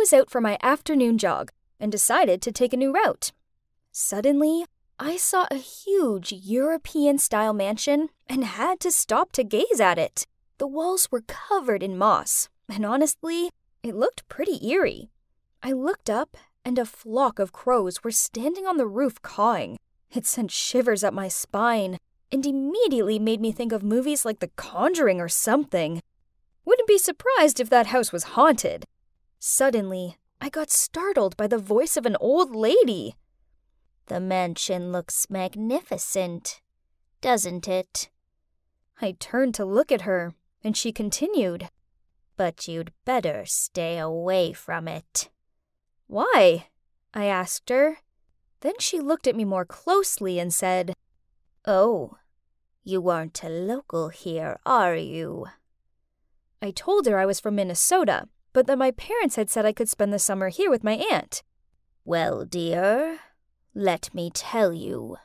was out for my afternoon jog and decided to take a new route. Suddenly, I saw a huge European-style mansion and had to stop to gaze at it. The walls were covered in moss, and honestly, it looked pretty eerie. I looked up, and a flock of crows were standing on the roof cawing. It sent shivers up my spine, and immediately made me think of movies like The Conjuring or something. Wouldn't be surprised if that house was haunted. Suddenly, I got startled by the voice of an old lady. "The mansion looks magnificent, doesn't it?" I turned to look at her, and she continued, "But you'd better stay away from it." "Why?" I asked her. Then she looked at me more closely and said, "Oh, you aren't a local here, are you?" I told her I was from Minnesota, but that my parents had said I could spend the summer here with my aunt. "Well, dear, let me tell you.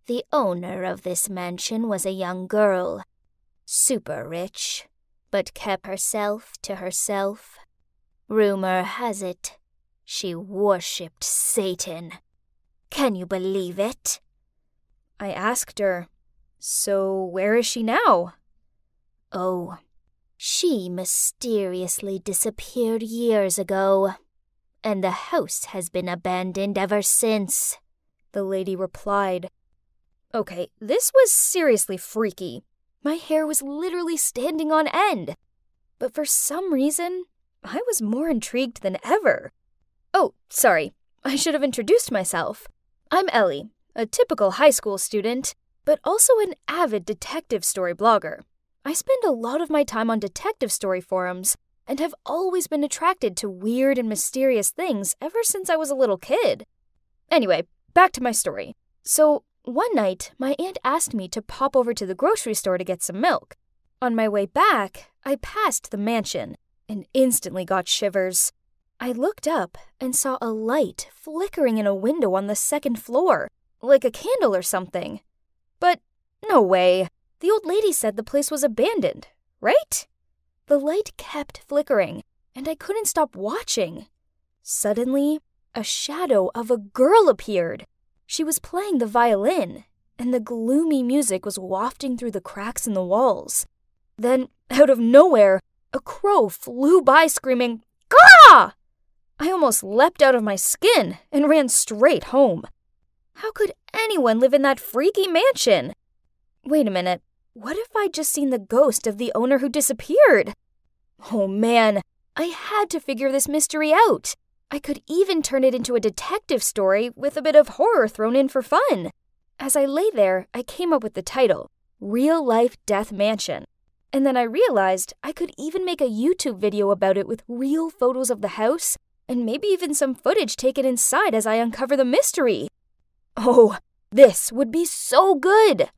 The owner of this mansion was a young girl, super rich, but kept herself to herself. Rumor has it, she worshipped Satan. Can you believe it?" I asked her, "So where is she now?" "Oh, she mysteriously disappeared years ago, and the house has been abandoned ever since," the lady replied. Okay, this was seriously freaky. My hair was literally standing on end. But for some reason, I was more intrigued than ever. Oh, sorry, I should have introduced myself. I'm Ellie, a typical high school student, but also an avid detective story blogger. I spend a lot of my time on detective story forums and have always been attracted to weird and mysterious things ever since I was a little kid. Anyway, back to my story. So, one night, my aunt asked me to pop over to the grocery store to get some milk. On my way back, I passed the mansion and instantly got shivers. I looked up and saw a light flickering in a window on the second floor, like a candle or something. But no way. The old lady said the place was abandoned, right? The light kept flickering, and I couldn't stop watching. Suddenly, a shadow of a girl appeared. She was playing the violin, and the gloomy music was wafting through the cracks in the walls. Then, out of nowhere, a crow flew by screaming, "Caw!" I almost leapt out of my skin and ran straight home. How could anyone live in that freaky mansion? Wait a minute, what if I'd just seen the ghost of the owner who disappeared? Oh man, I had to figure this mystery out. I could even turn it into a detective story with a bit of horror thrown in for fun. As I lay there, I came up with the title, Real Life Death Mansion. And then I realized I could even make a YouTube video about it with real photos of the house and maybe even some footage taken inside as I uncover the mystery. Oh, this would be so good!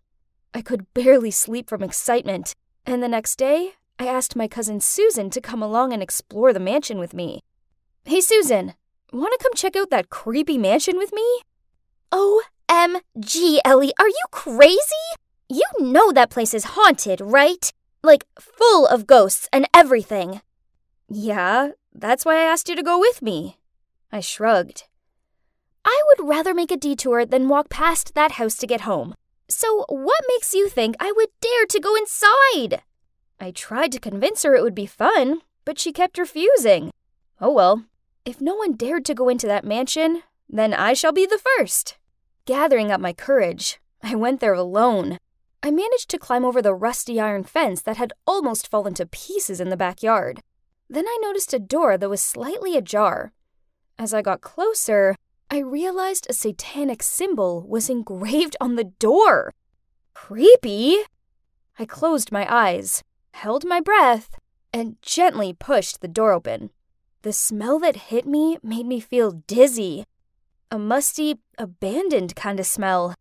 I could barely sleep from excitement, and the next day, I asked my cousin Susan to come along and explore the mansion with me. Hey Susan, want to come check out that creepy mansion with me? OMG, Ellie, are you crazy? You know that place is haunted, right? Like, full of ghosts and everything. Yeah, that's why I asked you to go with me. I shrugged. I would rather make a detour than walk past that house to get home. So what makes you think I would dare to go inside? I tried to convince her it would be fun, but she kept refusing. Oh well, if no one dared to go into that mansion, then I shall be the first. Gathering up my courage, I went there alone. I managed to climb over the rusty iron fence that had almost fallen to pieces in the backyard. Then I noticed a door that was slightly ajar. As I got closer, I realized a satanic symbol was engraved on the door. Creepy! I closed my eyes, held my breath, and gently pushed the door open. The smell that hit me made me feel dizzy. A musty, abandoned kind of smell.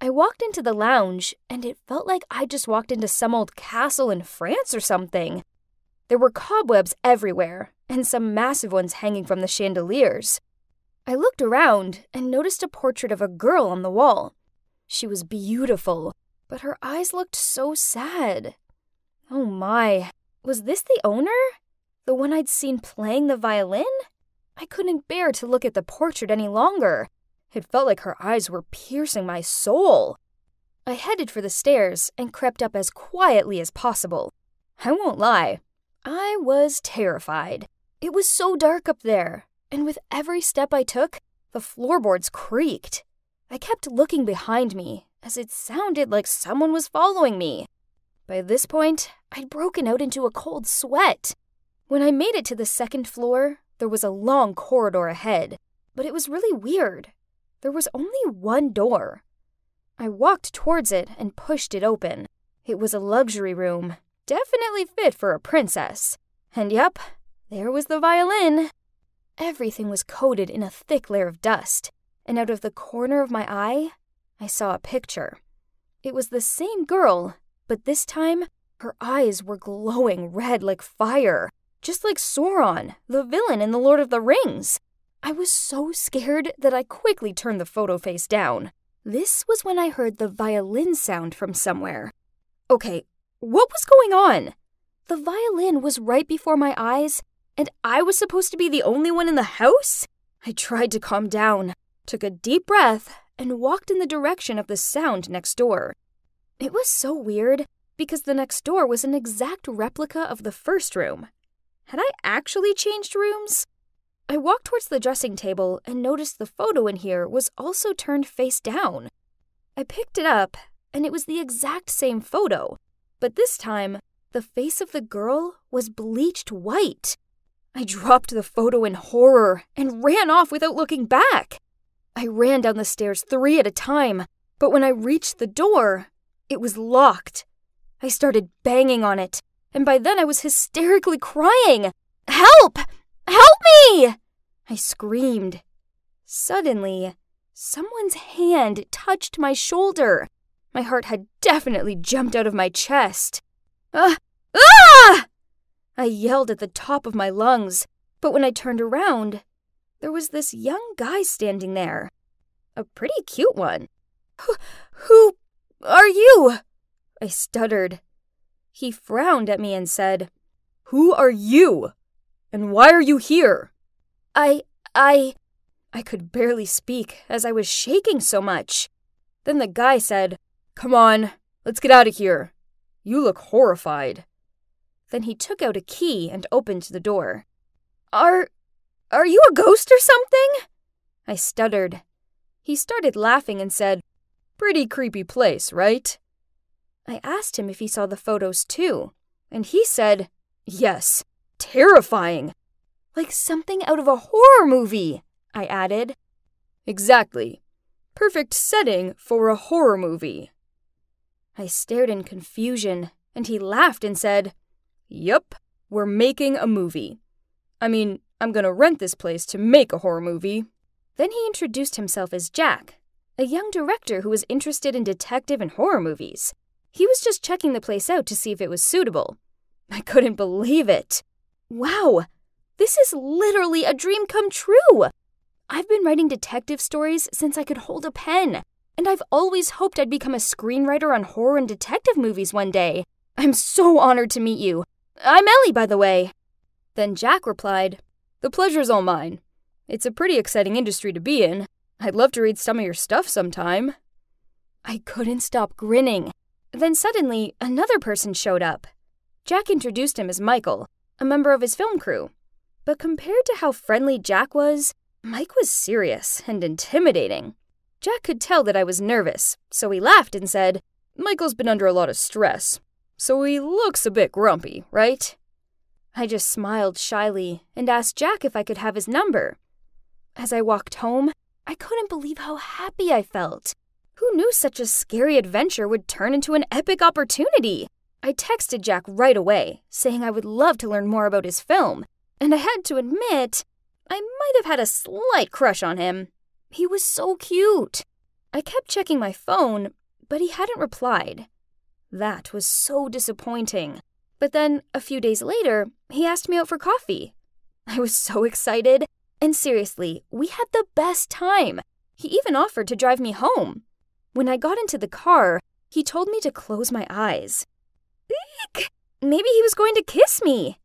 I walked into the lounge, and it felt like I just walked into some old castle in France or something. There were cobwebs everywhere, and some massive ones hanging from the chandeliers. I looked around and noticed a portrait of a girl on the wall. She was beautiful, but her eyes looked so sad. Oh my, was this the owner? The one I'd seen playing the violin? I couldn't bear to look at the portrait any longer. It felt like her eyes were piercing my soul. I headed for the stairs and crept up as quietly as possible. I won't lie, I was terrified. It was so dark up there, and with every step I took, the floorboards creaked. I kept looking behind me, as it sounded like someone was following me. By this point, I'd broken out into a cold sweat. When I made it to the second floor, there was a long corridor ahead, but it was really weird. There was only one door. I walked towards it and pushed it open. It was a luxury room, definitely fit for a princess. And yup, there was the violin. Everything was coated in a thick layer of dust, and out of the corner of my eye, I saw a picture. It was the same girl, but this time, her eyes were glowing red like fire, just like Sauron, the villain in The Lord of the Rings. I was so scared that I quickly turned the photo face down. This was when I heard the violin sound from somewhere. Okay, what was going on? The violin was right before my eyes, and I was supposed to be the only one in the house? I tried to calm down, took a deep breath, and walked in the direction of the sound next door. It was so weird, because the next door was an exact replica of the first room. Had I actually changed rooms? I walked towards the dressing table and noticed the photo in here was also turned face down. I picked it up, and it was the exact same photo, but this time, the face of the girl was bleached white. I dropped the photo in horror and ran off without looking back. I ran down the stairs 3 at a time, but when I reached the door, it was locked. I started banging on it, and by then I was hysterically crying. "Help! Help me!" I screamed. Suddenly, someone's hand touched my shoulder. My heart had definitely jumped out of my chest. Ah! I yelled at the top of my lungs, but when I turned around, there was this young guy standing there. A pretty cute one. Who are you? I stuttered. He frowned at me and said, "Who are you? And why are you here?" I could barely speak as I was shaking so much. Then the guy said, "Come on, let's get out of here. You look horrified." Then he took out a key and opened the door. Are you a ghost or something?" I stuttered. He started laughing and said, "Pretty creepy place, right?" I asked him if he saw the photos too, and he said, "Yes, terrifying. Like something out of a horror movie," I added. "Exactly. Perfect setting for a horror movie." I stared in confusion, and he laughed and said, "Yup, we're making a movie. I mean, I'm gonna rent this place to make a horror movie." Then he introduced himself as Jack, a young director who was interested in detective and horror movies. He was just checking the place out to see if it was suitable. I couldn't believe it. Wow, this is literally a dream come true. I've been writing detective stories since I could hold a pen, and I've always hoped I'd become a screenwriter on horror and detective movies one day. I'm so honored to meet you. I'm Ellie, by the way. Then Jack replied, "The pleasure's all mine. It's a pretty exciting industry to be in. I'd love to read some of your stuff sometime." I couldn't stop grinning. Then suddenly, another person showed up. Jack introduced him as Michael, a member of his film crew. But compared to how friendly Jack was, Mike was serious and intimidating. Jack could tell that I was nervous, so he laughed and said, "Michael's been under a lot of stress, so he looks a bit grumpy, right?" I just smiled shyly and asked Jack if I could have his number. As I walked home, I couldn't believe how happy I felt. Who knew such a scary adventure would turn into an epic opportunity? I texted Jack right away, saying I would love to learn more about his film, and I had to admit, I might have had a slight crush on him. He was so cute. I kept checking my phone, but he hadn't replied. That was so disappointing. But then, a few days later, he asked me out for coffee. I was so excited, and seriously, we had the best time. He even offered to drive me home. When I got into the car, he told me to close my eyes. Eek! Maybe he was going to kiss me.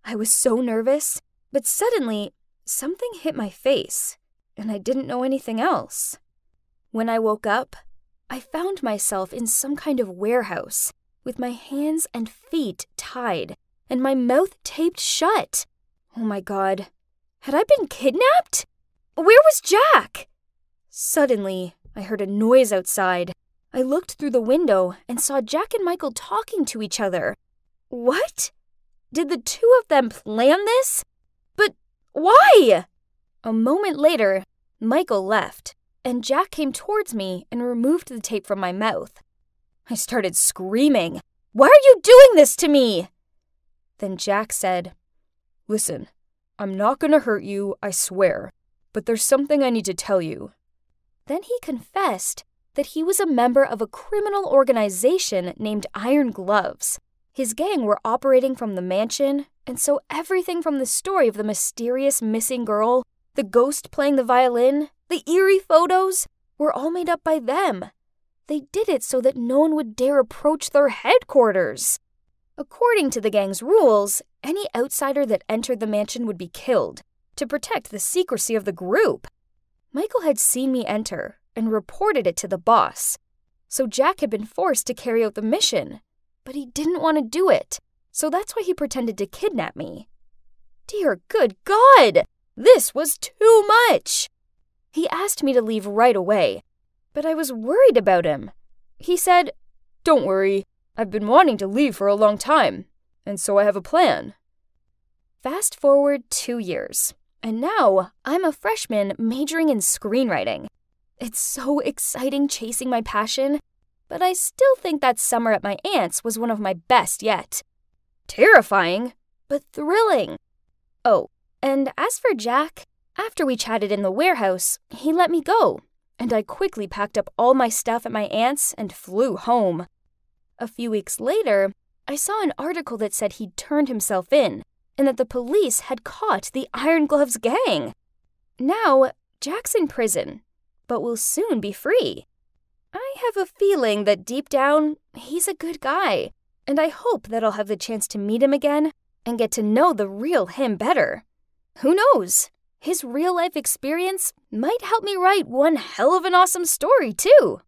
I was so nervous, but suddenly, something hit my face, and I didn't know anything else. When I woke up, I found myself in some kind of warehouse, with my hands and feet tied, and my mouth taped shut. Oh my God, had I been kidnapped? Where was Jack? Suddenly, I heard a noise outside. I looked through the window and saw Jack and Michael talking to each other. What? Did the two of them plan this? But why? A moment later, Michael left, and Jack came towards me and removed the tape from my mouth. I started screaming. Why are you doing this to me? Then Jack said, "Listen, I'm not gonna hurt you, I swear, but there's something I need to tell you." Then he confessed that he was a member of a criminal organization named Iron Gloves. His gang were operating from the mansion, and so everything from the story of the mysterious missing girl, the ghost playing the violin, the eerie photos, were all made up by them. They did it so that no one would dare approach their headquarters. According to the gang's rules, any outsider that entered the mansion would be killed, to protect the secrecy of the group. Michael had seen me enter and reported it to the boss, so Jack had been forced to carry out the mission, but he didn't want to do it, so that's why he pretended to kidnap me. Dear good God, this was too much! He asked me to leave right away, but I was worried about him. He said, "Don't worry, I've been wanting to leave for a long time, and so I have a plan." Fast forward 2 years, and now I'm a freshman majoring in screenwriting. It's so exciting chasing my passion, but I still think that summer at my aunt's was one of my best yet. Terrifying, but thrilling. Oh, and as for Jack, after we chatted in the warehouse, he let me go, and I quickly packed up all my stuff at my aunt's and flew home. A few weeks later, I saw an article that said he'd turned himself in, and that the police had caught the Iron Gloves gang. Now, Jack's in prison, but will soon be free. I have a feeling that deep down, he's a good guy, and I hope that I'll have the chance to meet him again and get to know the real him better. Who knows? His real-life experience might help me write one hell of an awesome story, too.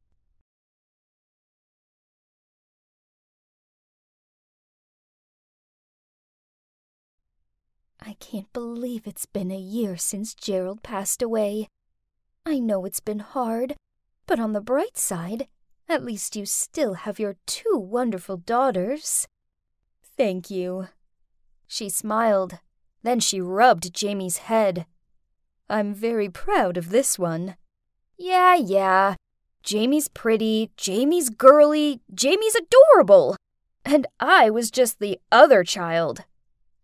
I can't believe it's been a year since Gerald passed away. I know it's been hard, but on the bright side, at least you still have your 2 wonderful daughters. Thank you. She smiled. Then she rubbed Jamie's head. I'm very proud of this one. Yeah. Jamie's pretty, Jamie's girly, Jamie's adorable. And I was just the other child.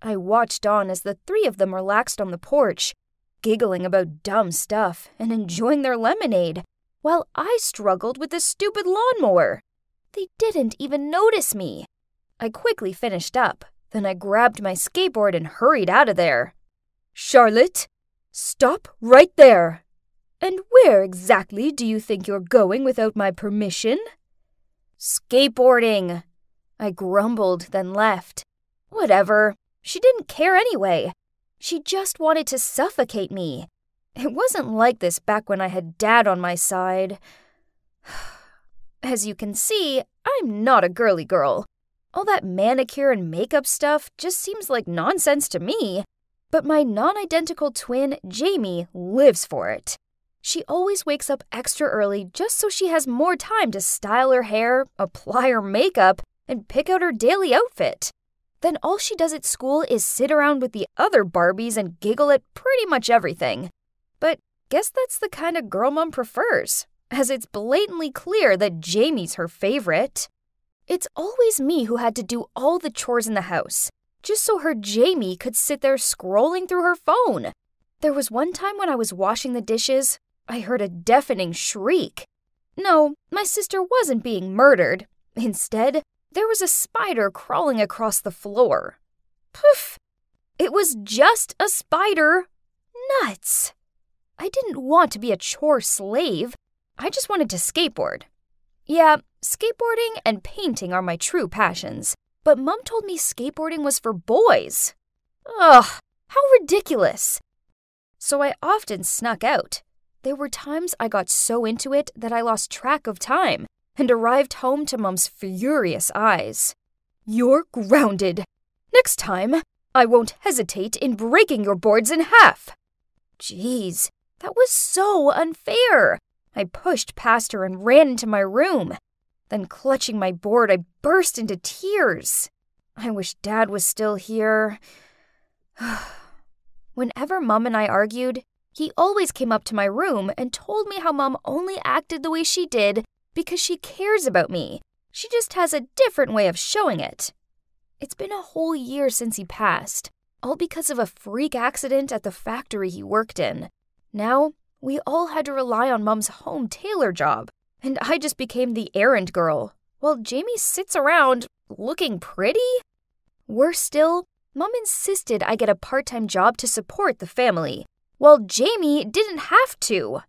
I watched on as the 3 of them relaxed on the porch, giggling about dumb stuff and enjoying their lemonade, while I struggled with the stupid lawnmower. They didn't even notice me. I quickly finished up, then I grabbed my skateboard and hurried out of there. Charlotte, stop right there. And where exactly do you think you're going without my permission? Skateboarding. I grumbled, then left. Whatever. She didn't care anyway. She just wanted to suffocate me. It wasn't like this back when I had Dad on my side. As you can see, I'm not a girly girl. All that manicure and makeup stuff just seems like nonsense to me. But my non-identical twin, Jamie, lives for it. She always wakes up extra early just so she has more time to style her hair, apply her makeup, and pick out her daily outfit. Then all she does at school is sit around with the other Barbies and giggle at pretty much everything. But guess that's the kind of girl Mom prefers, as it's blatantly clear that Jamie's her favorite. It's always me who had to do all the chores in the house, just so her Jamie could sit there scrolling through her phone. There was one time when I was washing the dishes, I heard a deafening shriek. No, my sister wasn't being murdered. Instead, there was a spider crawling across the floor. Poof! It was just a spider. Nuts! I didn't want to be a chore slave. I just wanted to skateboard. Yeah, skateboarding and painting are my true passions. But Mom told me skateboarding was for boys. Ugh, how ridiculous. so I often snuck out. There were times I got so into it that I lost track of time and arrived home to Mom's furious eyes. "You're grounded. Next time, I won't hesitate in breaking your boards in half." Jeez, that was so unfair. I pushed past her and ran into my room. Then, clutching my board, I burst into tears. I wish Dad was still here. Whenever Mom and I argued, he always came up to my room and told me how Mom only acted the way she did because she cares about me. She just has a different way of showing it. It's been a whole year since he passed, all because of a freak accident at the factory he worked in. Now, we all had to rely on Mom's home tailor job, and I just became the errand girl, while Jamie sits around looking pretty? Worse still, Mom insisted I get a part-time job to support the family, while Jamie didn't have to.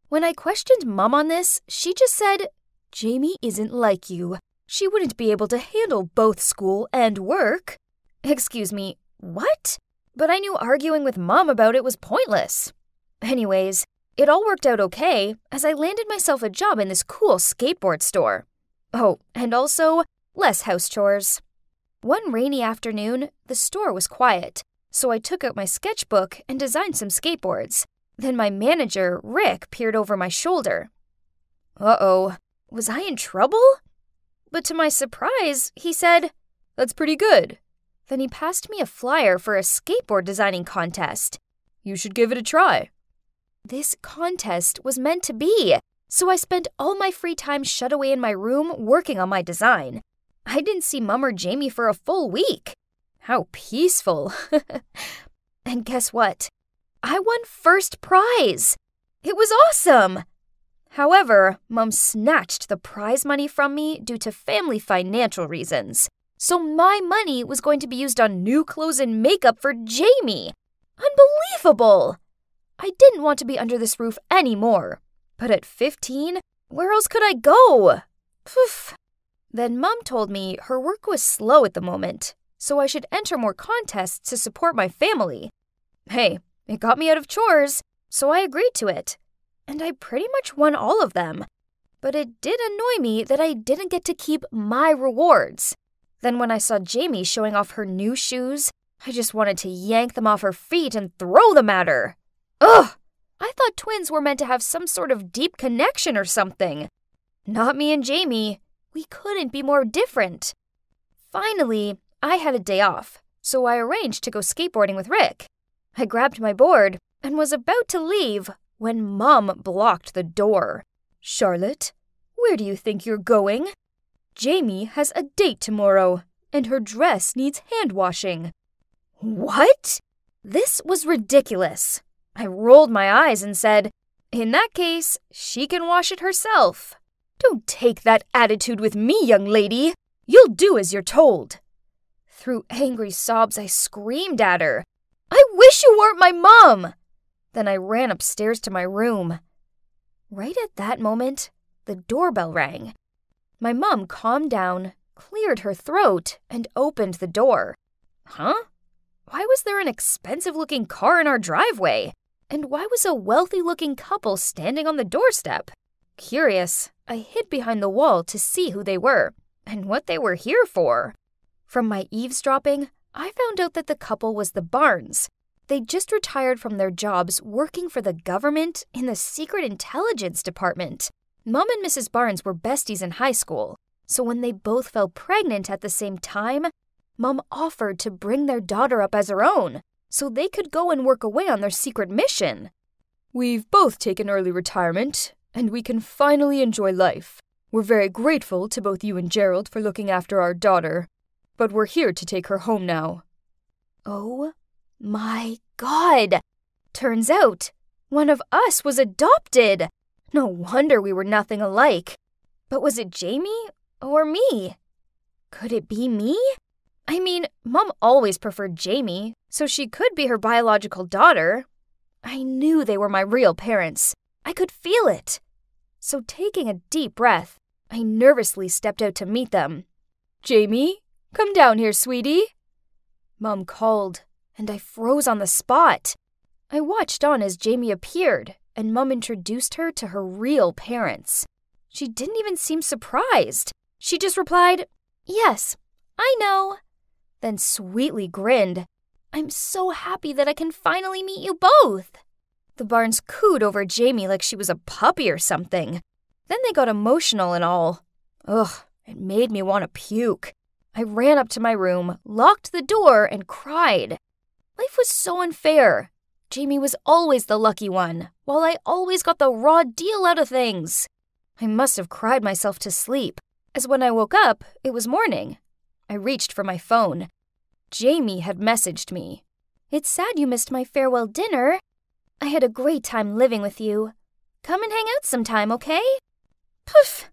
When I questioned Mom on this, she just said, "Jamie isn't like you. She wouldn't be able to handle both school and work." Excuse me, what? But I knew arguing with Mom about it was pointless. Anyways, it all worked out okay as I landed myself a job in this cool skateboard store. Oh, and also less house chores. One rainy afternoon, the store was quiet, so I took out my sketchbook and designed some skateboards. Then my manager, Rick, peered over my shoulder. Uh-oh, was I in trouble? But to my surprise, he said, "That's pretty good." Then he passed me a flyer for a skateboard designing contest. "You should give it a try." This contest was meant to be, so I spent all my free time shut away in my room working on my design. I didn't see Mom or Jamie for a full week. How peaceful. And guess what? I won first prize. It was awesome. However, Mom snatched the prize money from me due to family financial reasons. So my money was going to be used on new clothes and makeup for Jamie. Unbelievable! I didn't want to be under this roof anymore. But at 15, where else could I go? Poof. Then Mom told me her work was slow at the moment, so I should enter more contests to support my family. Hey, it got me out of chores, so I agreed to it. And I pretty much won all of them. But it did annoy me that I didn't get to keep my rewards. Then when I saw Jamie showing off her new shoes, I just wanted to yank them off her feet and throw them at her. Ugh! I thought twins were meant to have some sort of deep connection or something. Not me and Jamie. We couldn't be more different. Finally, I had a day off, so I arranged to go skateboarding with Rick. I grabbed my board and was about to leave when Mom blocked the door. "Charlotte, where do you think you're going? Jamie has a date tomorrow, and her dress needs hand-washing." What? This was ridiculous. I rolled my eyes and said, "In that case, she can wash it herself." "Don't take that attitude with me, young lady. You'll do as you're told." Through angry sobs, I screamed at her, "I wish you weren't my mom!" Then I ran upstairs to my room. Right at that moment, the doorbell rang. My mom calmed down, cleared her throat, and opened the door. Huh? Why was there an expensive-looking car in our driveway? And why was a wealthy-looking couple standing on the doorstep? Curious, I hid behind the wall to see who they were and what they were here for. From my eavesdropping, I found out that the couple was the Barnes. They'd just retired from their jobs working for the government in the Secret Intelligence Department. Mom and Mrs. Barnes were besties in high school, so when they both fell pregnant at the same time, Mom offered to bring their daughter up as her own, so they could go and work away on their secret mission. "We've both taken early retirement, and we can finally enjoy life. We're very grateful to both you and Gerald for looking after our daughter, but we're here to take her home now." Oh my God! Turns out, one of us was adopted. No wonder we were nothing alike. But was it Jamie or me? Could it be me? I mean, Mom always preferred Jamie, so she could be her biological daughter. I knew they were my real parents. I could feel it. So taking a deep breath, I nervously stepped out to meet them. "Jamie, come down here, sweetie." Mom called, and I froze on the spot. I watched on as Jamie appeared, and Mom introduced her to her real parents. She didn't even seem surprised. She just replied, "Yes, I know," then sweetly grinned. "I'm so happy that I can finally meet you both." The Barnes cooed over Jamie like she was a puppy or something. Then they got emotional and all. Ugh, it made me want to puke. I ran up to my room, locked the door, and cried. Life was so unfair. Jamie was always the lucky one, while I always got the raw deal out of things. I must have cried myself to sleep, as when I woke up, it was morning. I reached for my phone. Jamie had messaged me. "It's sad you missed my farewell dinner. I had a great time living with you. Come and hang out sometime, okay?" Poof!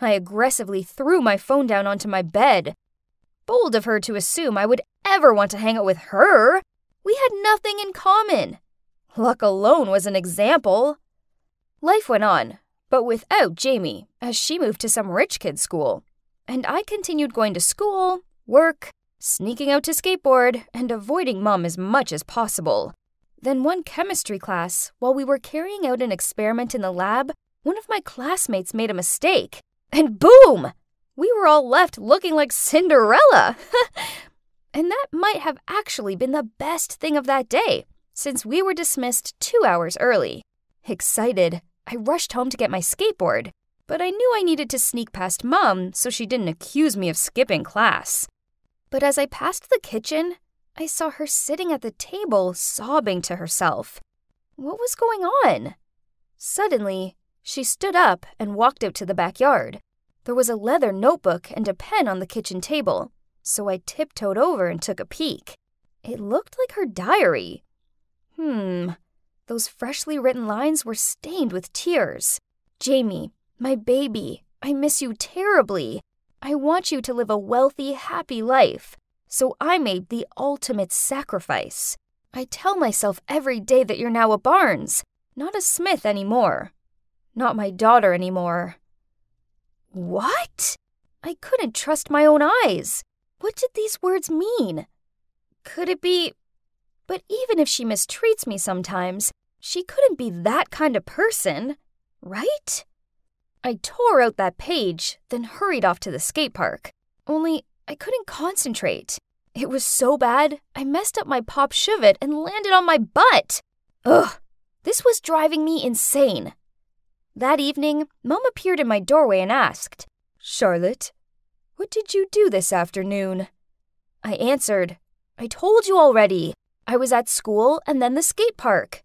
I aggressively threw my phone down onto my bed. Bold of her to assume I would ever want to hang out with her. We had nothing in common. Luck alone was an example. Life went on, but without Jamie, as she moved to some rich kid's school. And I continued going to school, work, sneaking out to skateboard, and avoiding Mom as much as possible. Then one chemistry class, while we were carrying out an experiment in the lab, one of my classmates made a mistake. And boom! We were all left looking like Cinderella. And that might have actually been the best thing of that day, since we were dismissed 2 hours early. Excited, I rushed home to get my skateboard, but I knew I needed to sneak past Mom so she didn't accuse me of skipping class. But as I passed the kitchen, I saw her sitting at the table sobbing to herself. What was going on? Suddenly, she stood up and walked out to the backyard. There was a leather notebook and a pen on the kitchen table, so I tiptoed over and took a peek. It looked like her diary. Those freshly written lines were stained with tears. "Jamie, my baby, I miss you terribly. I want you to live a wealthy, happy life. So I made the ultimate sacrifice. I tell myself every day that you're now a Barnes, not a Smith anymore. Not my daughter anymore." What? I couldn't trust my own eyes. What did these words mean? Could it be... But even if she mistreats me sometimes, she couldn't be that kind of person, right? I tore out that page, then hurried off to the skate park. Only I couldn't concentrate. It was so bad, I messed up my pop shove-it and landed on my butt. Ugh, this was driving me insane. That evening, Mom appeared in my doorway and asked, "Charlotte, what did you do this afternoon?" I answered, "I told you already. I was at school and then the skate park."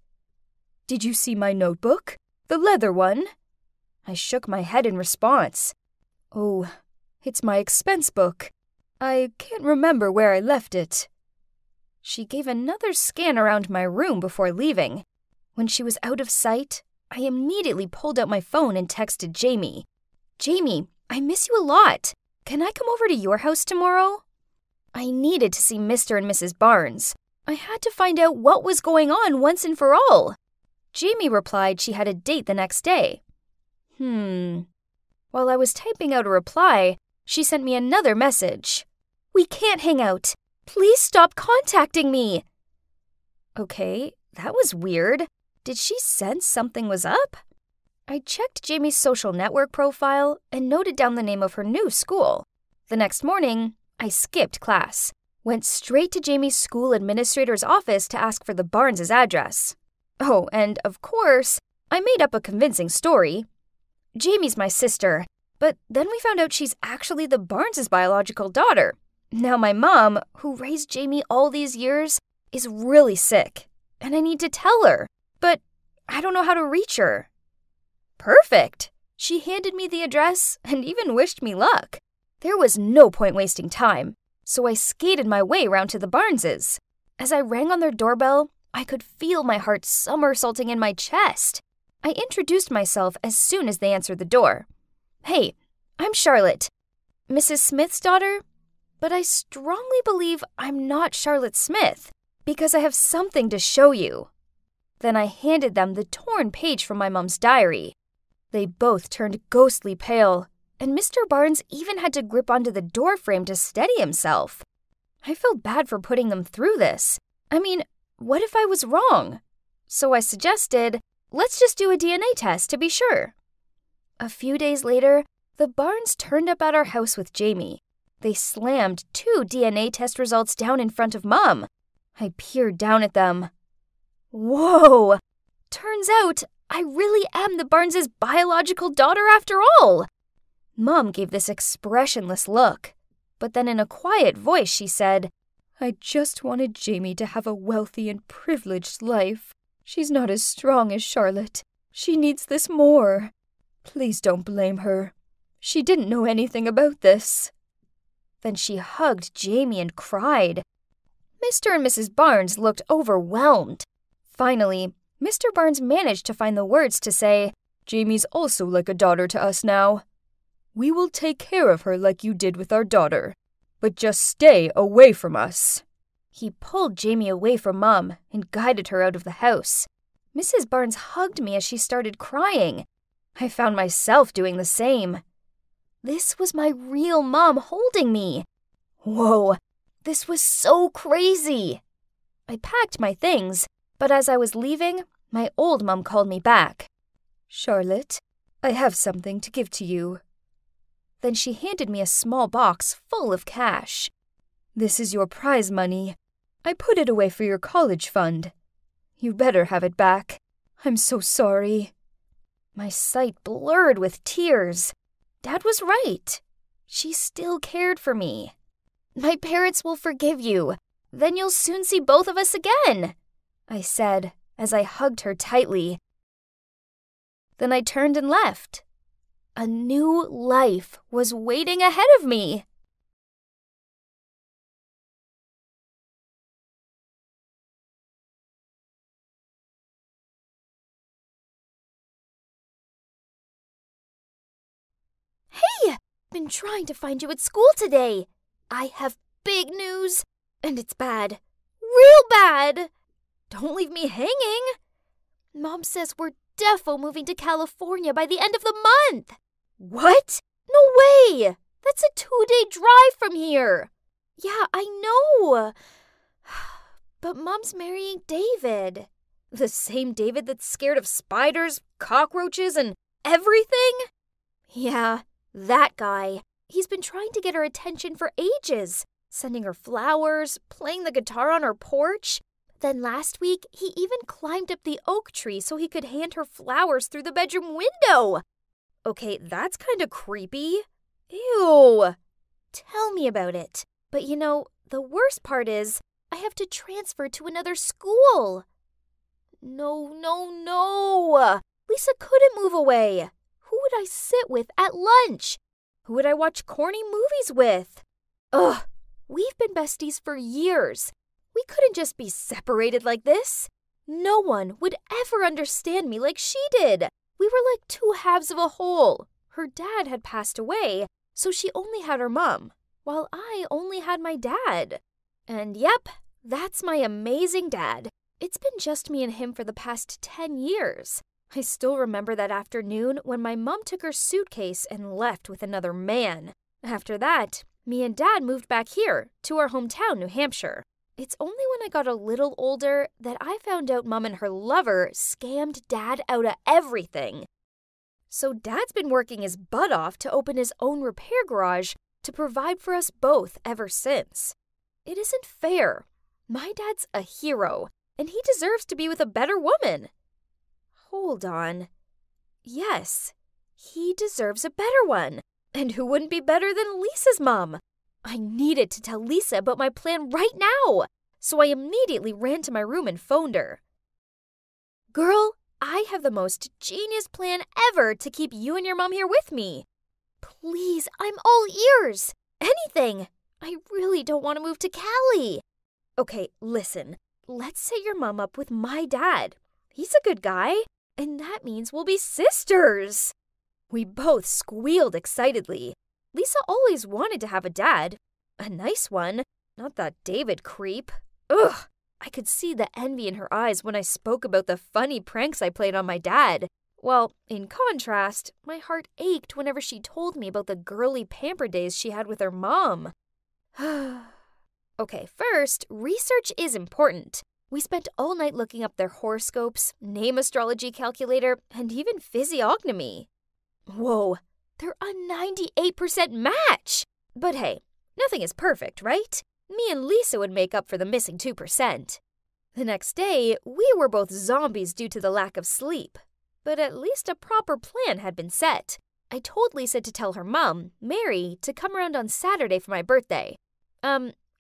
"Did you see my notebook? The leather one?" I shook my head in response. "Oh, it's my expense book. I can't remember where I left it." She gave another scan around my room before leaving. When she was out of sight, I immediately pulled out my phone and texted Jamie. "Jamie, I miss you a lot. Can I come over to your house tomorrow?" I needed to see Mr. and Mrs. Barnes. I had to find out what was going on once and for all. Jamie replied she had a date the next day. While I was typing out a reply, she sent me another message. "We can't hang out. Please stop contacting me." Okay, that was weird. Did she sense something was up? I checked Jamie's social network profile and noted down the name of her new school. The next morning, I skipped class, went straight to Jamie's school administrator's office to ask for the Barnes' address. Oh, and of course, I made up a convincing story. Jamie's my sister, but then we found out she's actually the Barnes' biological daughter. Now my mom, who raised Jamie all these years, is really sick, and I need to tell her. But I don't know how to reach her. Perfect! She handed me the address and even wished me luck. There was no point wasting time, so I skated my way round to the Barneses. As I rang on their doorbell, I could feel my heart somersaulting in my chest. I introduced myself as soon as they answered the door. "Hey, I'm Charlotte, Mrs. Smith's daughter, but I strongly believe I'm not Charlotte Smith because I have something to show you." Then I handed them the torn page from my mom's diary. They both turned ghostly pale, and Mr. Barnes even had to grip onto the doorframe to steady himself. I felt bad for putting them through this. I mean, what if I was wrong? So I suggested, let's just do a DNA test to be sure. A few days later, the Barnes turned up at our house with Jamie. They slammed 2 DNA test results down in front of Mom. I peered down at them. Whoa! Turns out I really am the Barnes' biological daughter after all! Mom gave this expressionless look, but then in a quiet voice she said, I just wanted Jamie to have a wealthy and privileged life. She's not as strong as Charlotte. She needs this more. Please don't blame her. She didn't know anything about this. Then she hugged Jamie and cried. Mr. and Mrs. Barnes looked overwhelmed. Finally, Mr. Barnes managed to find the words to say, Jamie's also like a daughter to us now. We will take care of her like you did with our daughter, but just stay away from us. He pulled Jamie away from Mom and guided her out of the house. Mrs. Barnes hugged me as she started crying. I found myself doing the same. This was my real mom holding me. Whoa, this was so crazy. I packed my things, but as I was leaving, my old mom called me back. Charlotte, I have something to give to you. Then she handed me a small box full of cash. This is your prize money. I put it away for your college fund. You better have it back. I'm so sorry. My sight blurred with tears. Dad was right. She still cared for me. My parents will forgive you. Then you'll soon see both of us again, I said as I hugged her tightly. Then I turned and left. A new life was waiting ahead of me. Hey! I've been trying to find you at school today. I have big news, and it's bad. Real bad! Don't leave me hanging. Mom says we're defo moving to California by the end of the month. What? No way! That's a 2-day drive from here. Yeah, I know. But Mom's marrying David. The same David that's scared of spiders, cockroaches, and everything? Yeah, that guy. He's been trying to get her attention for ages, sending her flowers, playing the guitar on her porch. Then last week, he even climbed up the oak tree so he could hand her flowers through the bedroom window. Okay, that's kind of creepy. Ew. Tell me about it. But you know, the worst part is, I have to transfer to another school. No. Lisa couldn't move away. Who would I sit with at lunch? Who would I watch corny movies with? Ugh, we've been besties for years. We couldn't just be separated like this. No one would ever understand me like she did. We were like 2 halves of a whole. Her dad had passed away, so she only had her mom, while I only had my dad. And yep, that's my amazing dad. It's been just me and him for the past 10 years. I still remember that afternoon when my mom took her suitcase and left with another man. After that, me and Dad moved back here, to our hometown, New Hampshire. It's only when I got a little older that I found out Mom and her lover scammed Dad out of everything. So Dad's been working his butt off to open his own repair garage to provide for us both ever since. It isn't fair. My dad's a hero, and he deserves to be with a better woman. Hold on. Yes, he deserves a better one. And who wouldn't be better than Lisa's mom? I needed to tell Lisa about my plan right now, so I immediately ran to my room and phoned her. Girl, I have the most genius plan ever to keep you and your mom here with me. Please, I'm all ears. Anything. I really don't want to move to Cali. Okay, listen. Let's set your mom up with my dad. He's a good guy, and that means we'll be sisters. We both squealed excitedly. Lisa always wanted to have a dad. A nice one, not that David creep. Ugh! I could see the envy in her eyes when I spoke about the funny pranks I played on my dad. Well, in contrast, my heart ached whenever she told me about the girly pamper days she had with her mom. Okay, first, research is important. We spent all night looking up their horoscopes, name astrology calculator, and even physiognomy. Whoa, they're a 98% match! But hey, nothing is perfect, right? Me and Lisa would make up for the missing 2%. The next day, we were both zombies due to the lack of sleep. But at least a proper plan had been set. I told Lisa to tell her mom, Mary, to come around on Saturday for my birthday.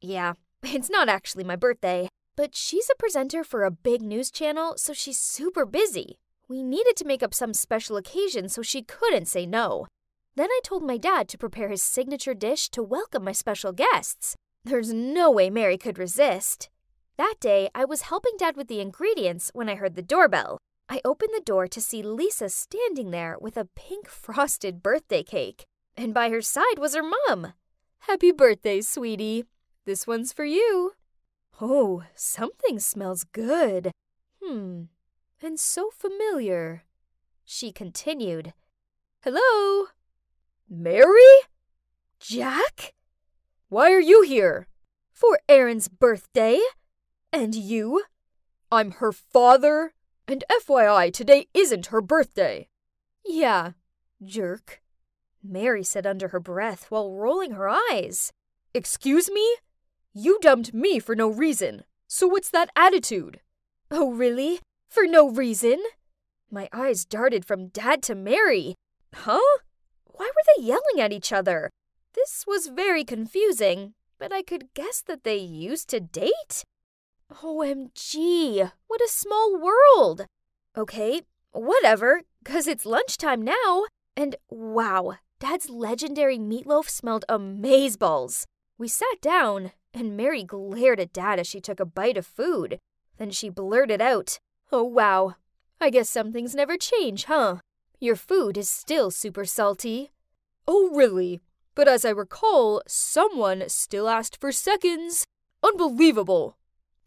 Yeah, it's not actually my birthday, but she's a presenter for a big news channel, so she's super busy. We needed to make up some special occasion, so she couldn't say no. Then I told my dad to prepare his signature dish to welcome my special guests. There's no way Mary could resist. That day, I was helping Dad with the ingredients when I heard the doorbell. I opened the door to see Lisa standing there with a pink frosted birthday cake. And by her side was her mom. Happy birthday, sweetie. This one's for you. Oh, something smells good. And so familiar. She continued. Hello? Mary? Jack? Why are you here? For Erin's birthday. And you? I'm her father. And FYI, today isn't her birthday. Yeah, jerk. Mary said under her breath while rolling her eyes. Excuse me? You dumped me for no reason. So what's that attitude? Oh, really? For no reason? My eyes darted from Dad to Mary. Huh? Why were they yelling at each other? This was very confusing, but I could guess that they used to date? OMG, what a small world! Okay, whatever, 'cause it's lunchtime now. And wow, Dad's legendary meatloaf smelled amazeballs. We sat down, and Mary glared at Dad as she took a bite of food. Then she blurted out, Oh wow, I guess some things never change, huh? Your food is still super salty. Oh really? But as I recall, someone still asked for seconds. Unbelievable!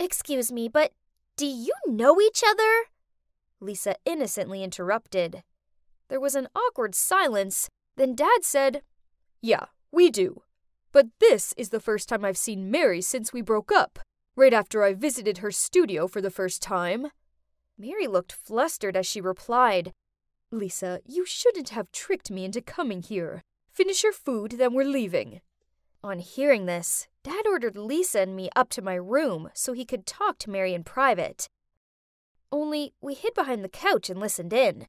Excuse me, but do you know each other? Lisa innocently interrupted. There was an awkward silence. Then Dad said, Yeah, we do. But this is the first time I've seen Mary since we broke up, right after I visited her studio for the first time. Mary looked flustered as she replied, Lisa, you shouldn't have tricked me into coming here. Finish your food, then we're leaving. On hearing this, Dad ordered Lisa and me up to my room so he could talk to Mary in private. Only we hid behind the couch and listened in.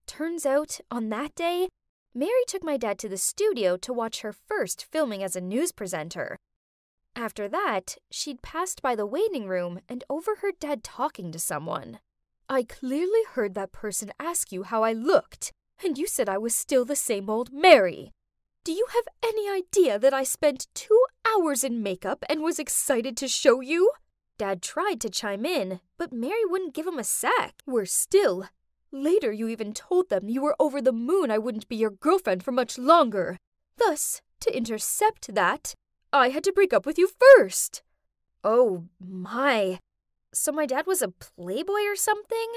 Turns out, on that day, Mary took my dad to the studio to watch her first filming as a news presenter. After that, she'd passed by the waiting room and overheard Dad talking to someone. I clearly heard that person ask you how I looked, and you said I was still the same old Mary. Do you have any idea that I spent 2 hours in makeup and was excited to show you? Dad tried to chime in, but Mary wouldn't give him a sec. Worse still, later you even told them you were over the moon I wouldn't be your girlfriend for much longer. Thus, to intercept that, I had to break up with you first. Oh my. So my dad was a playboy or something?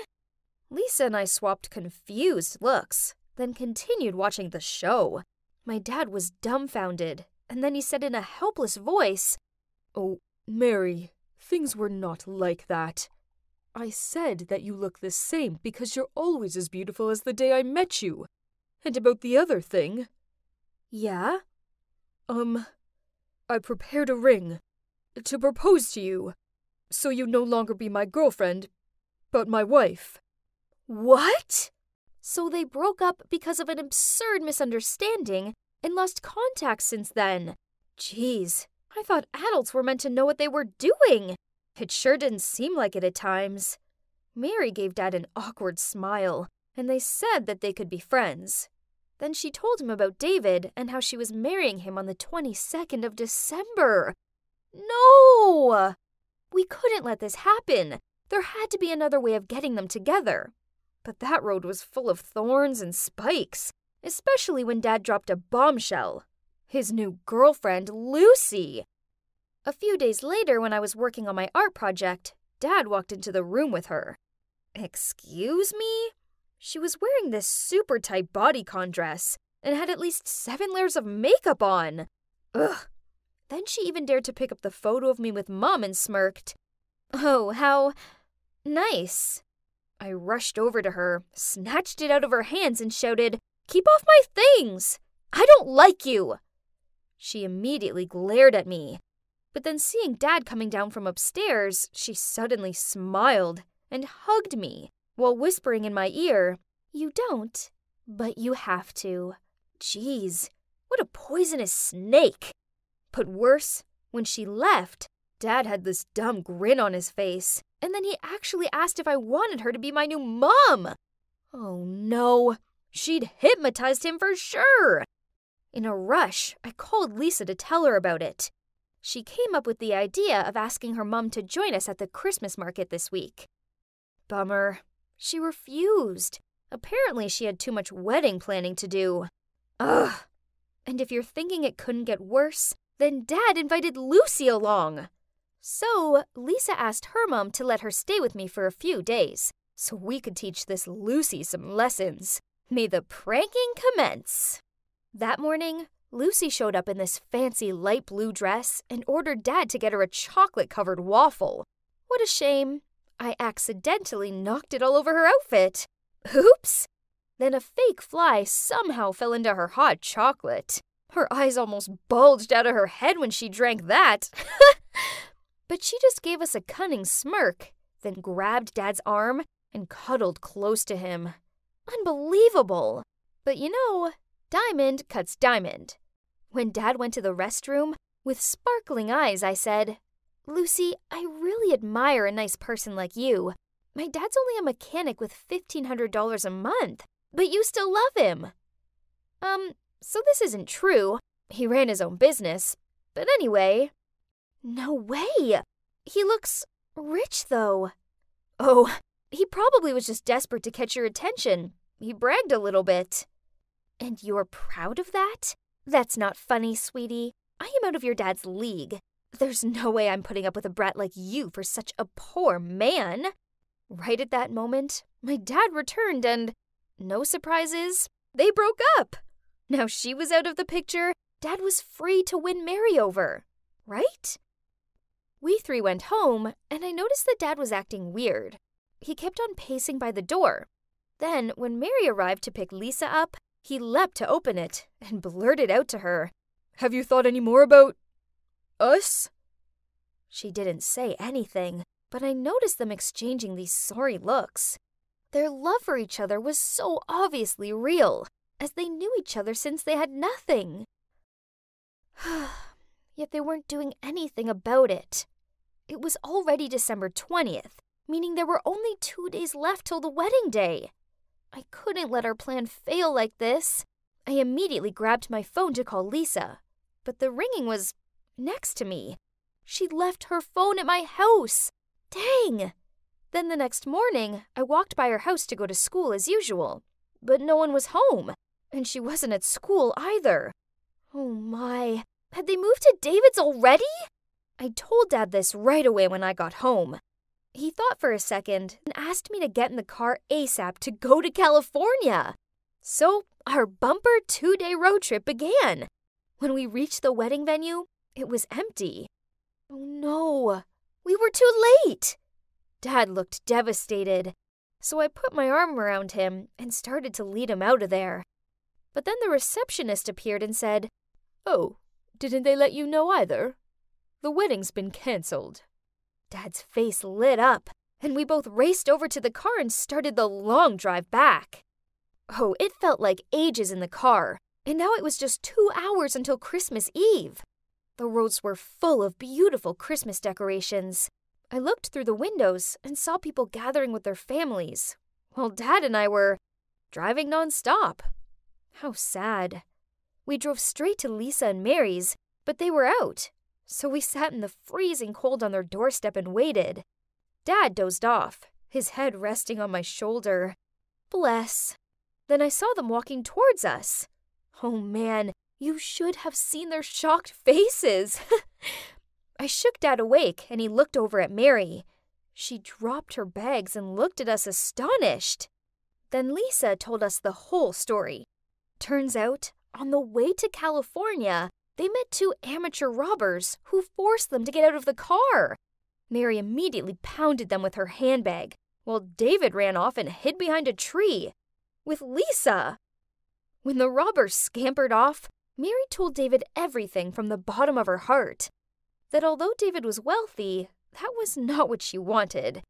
Lisa and I swapped confused looks, then continued watching the show. My dad was dumbfounded, and then he said in a helpless voice, Oh, Mary, things were not like that. I said that you look the same because you're always as beautiful as the day I met you. And about the other thing. Yeah? I prepared a ring to propose to you, so you'd no longer be my girlfriend, but my wife. What? So they broke up because of an absurd misunderstanding and lost contact since then. Jeez, I thought adults were meant to know what they were doing. It sure didn't seem like it at times. Mary gave Dad an awkward smile, and they said that they could be friends. Then she told him about David and how she was marrying him on the 22nd of December. No! We couldn't let this happen. There had to be another way of getting them together. But that road was full of thorns and spikes, especially when Dad dropped a bombshell. His new girlfriend, Lucy. A few days later, when I was working on my art project, Dad walked into the room with her. Excuse me? She was wearing this super tight bodycon dress and had at least 7 layers of makeup on. Ugh. Then she even dared to pick up the photo of me with Mom and smirked. Oh, how nice. I rushed over to her, snatched it out of her hands, and shouted, "Keep off my things! I don't like you!" She immediately glared at me. But then seeing Dad coming down from upstairs, she suddenly smiled and hugged me while whispering in my ear, "You don't, but you have to." Jeez, what a poisonous snake! But worse, when she left, Dad had this dumb grin on his face, and then he actually asked if I wanted her to be my new mom. Oh no, she'd hypnotized him for sure. In a rush, I called Lisa to tell her about it. She came up with the idea of asking her mom to join us at the Christmas market this week. Bummer. She refused. Apparently she had too much wedding planning to do. Ugh. And if you're thinking it couldn't get worse, then Dad invited Lucy along. So Lisa asked her mom to let her stay with me for a few days, so we could teach this Lucy some lessons. May the pranking commence. That morning, Lucy showed up in this fancy light blue dress and ordered Dad to get her a chocolate-covered waffle. What a shame. I accidentally knocked it all over her outfit. Oops! Then a fake fly somehow fell into her hot chocolate. Her eyes almost bulged out of her head when she drank that. But she just gave us a cunning smirk, then grabbed Dad's arm and cuddled close to him. Unbelievable! But you know, diamond cuts diamond. When Dad went to the restroom, with sparkling eyes, I said, "Lucy, I really admire a nice person like you. My dad's only a mechanic with $1,500 a month, but you still love him." So this isn't true. He ran his own business. But anyway. No way! He looks rich, though. Oh, he probably was just desperate to catch your attention. He bragged a little bit. And you're proud of that? That's not funny, sweetie. I am out of your dad's league. There's no way I'm putting up with a brat like you for such a poor man. Right at that moment, my dad returned and, no surprises, they broke up. Now she was out of the picture, Dad was free to win Mary over, right? We three went home, and I noticed that Dad was acting weird. He kept on pacing by the door. Then, when Mary arrived to pick Lisa up, he leapt to open it and blurted out to her, "Have you thought any more about us?" She didn't say anything, but I noticed them exchanging these sorry looks. Their love for each other was so obviously real, as they knew each other since they had nothing. Yet they weren't doing anything about it. It was already December 20th, meaning there were only 2 days left till the wedding day. I couldn't let our plan fail like this. I immediately grabbed my phone to call Lisa, but the ringing was next to me. She'd left her phone at my house. Dang! Then the next morning, I walked by her house to go to school as usual, but no one was home, and she wasn't at school either. Oh my, had they moved to David's already? I told Dad this right away when I got home. He thought for a second and asked me to get in the car ASAP to go to California. So our bumper 2-day road trip began. When we reached the wedding venue, it was empty. Oh no, we were too late. Dad looked devastated, so I put my arm around him and started to lead him out of there. But then the receptionist appeared and said, "Oh, didn't they let you know either? The wedding's been canceled." Dad's face lit up, and we both raced over to the car and started the long drive back. Oh, it felt like ages in the car, and now it was just 2 hours until Christmas Eve. The roads were full of beautiful Christmas decorations. I looked through the windows and saw people gathering with their families, while Dad and I were driving nonstop. How sad. We drove straight to Lisa and Mary's, but they were out, so we sat in the freezing cold on their doorstep and waited. Dad dozed off, his head resting on my shoulder. Bless. Then I saw them walking towards us. Oh man, you should have seen their shocked faces. I shook Dad awake, and he looked over at Mary. She dropped her bags and looked at us astonished. Then Lisa told us the whole story. Turns out, on the way to California, they met 2 amateur robbers who forced them to get out of the car. Mary immediately pounded them with her handbag, while David ran off and hid behind a tree with Lisa. When the robbers scampered off, Mary told David everything from the bottom of her heart. That although David was wealthy, that was not what she wanted.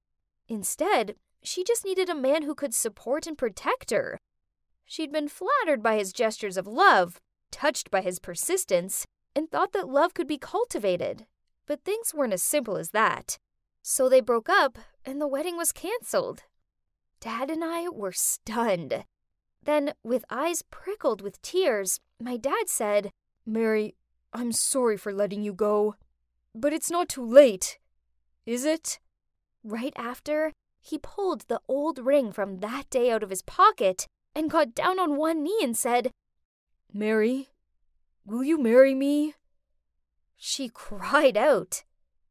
Instead, she just needed a man who could support and protect her. She'd been flattered by his gestures of love, touched by his persistence, and thought that love could be cultivated. But things weren't as simple as that. So they broke up, and the wedding was canceled. Dad and I were stunned. Then, with eyes prickled with tears, my dad said, "Mary, I'm sorry for letting you go. But it's not too late, is it?" Right after, he pulled the old ring from that day out of his pocket and got down on one knee and said, "Mary, will you marry me?" She cried out,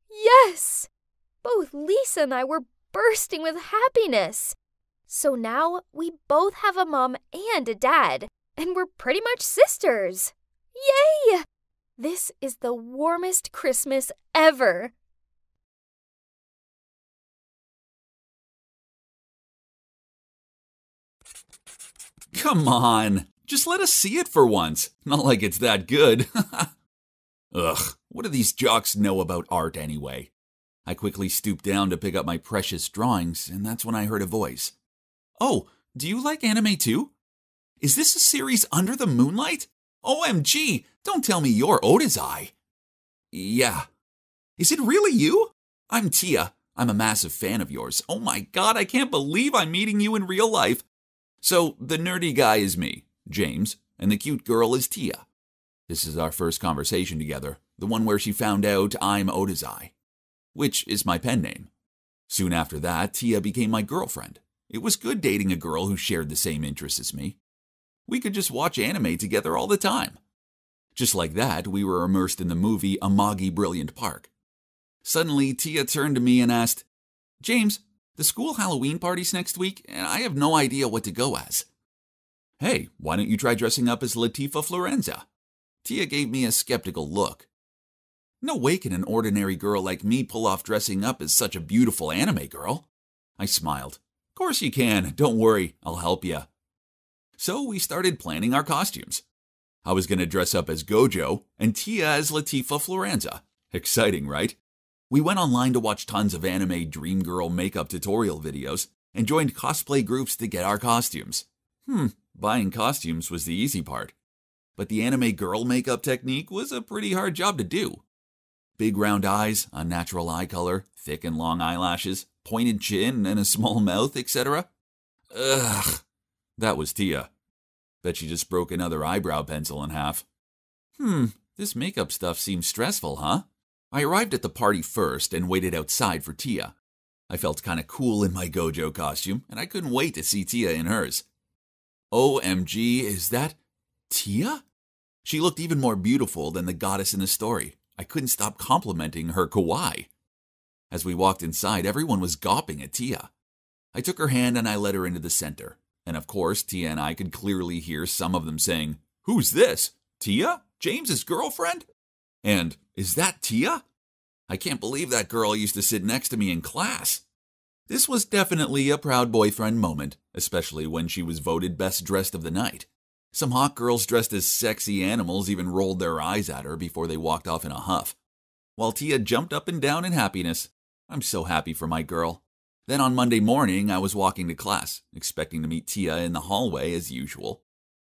"Yes!" Both Lisa and I were bursting with happiness. So now we both have a mom and a dad, and we're pretty much sisters. Yay! This is the warmest Christmas ever. Come on, just let us see it for once. Not like it's that good. Ugh, what do these jocks know about art anyway? I quickly stooped down to pick up my precious drawings, and that's when I heard a voice. "Oh, do you like anime too? Is this a series Under the Moonlight? OMG, don't tell me you're Otazai." "Yeah." "Is it really you? I'm Tia. I'm a massive fan of yours. Oh my god, I can't believe I'm meeting you in real life." "So, the nerdy guy is me, James, and the cute girl is Tia. This is our first conversation together, the one where she found out I'm Otazai, which is my pen name. Soon after that, Tia became my girlfriend. It was good dating a girl who shared the same interests as me. We could just watch anime together all the time." Just like that, we were immersed in the movie Amagi Brilliant Park. Suddenly, Tia turned to me and asked, "James, the school Halloween party's next week, and I have no idea what to go as." "Hey, why don't you try dressing up as Latifah Florenza?" Tia gave me a skeptical look. "No way can an ordinary girl like me pull off dressing up as such a beautiful anime girl." I smiled. "Of course you can. Don't worry, I'll help you." So we started planning our costumes. I was going to dress up as Gojo and Tia as Latifah Florenza. Exciting, right? We went online to watch tons of anime dream girl makeup tutorial videos and joined cosplay groups to get our costumes. Buying costumes was the easy part. But the anime girl makeup technique was a pretty hard job to do. Big round eyes, unnatural eye color, thick and long eyelashes, pointed chin and a small mouth, etc. Ugh. That was Tia. Bet she just broke another eyebrow pencil in half. This makeup stuff seems stressful, huh? I arrived at the party first and waited outside for Tia. I felt kinda cool in my Gojo costume, and I couldn't wait to see Tia in hers. OMG, is that Tia? She looked even more beautiful than the goddess in the story. I couldn't stop complimenting her kawaii. As we walked inside, everyone was gawping at Tia. I took her hand and I led her into the center. And of course, Tia and I could clearly hear some of them saying, "Who's this? Tia? James's girlfriend?" And, "Is that Tia? I can't believe that girl used to sit next to me in class." This was definitely a proud boyfriend moment, especially when she was voted best dressed of the night. Some hot girls dressed as sexy animals even rolled their eyes at her before they walked off in a huff, while Tia jumped up and down in happiness. I'm so happy for my girl. Then on Monday morning, I was walking to class, expecting to meet Tia in the hallway as usual.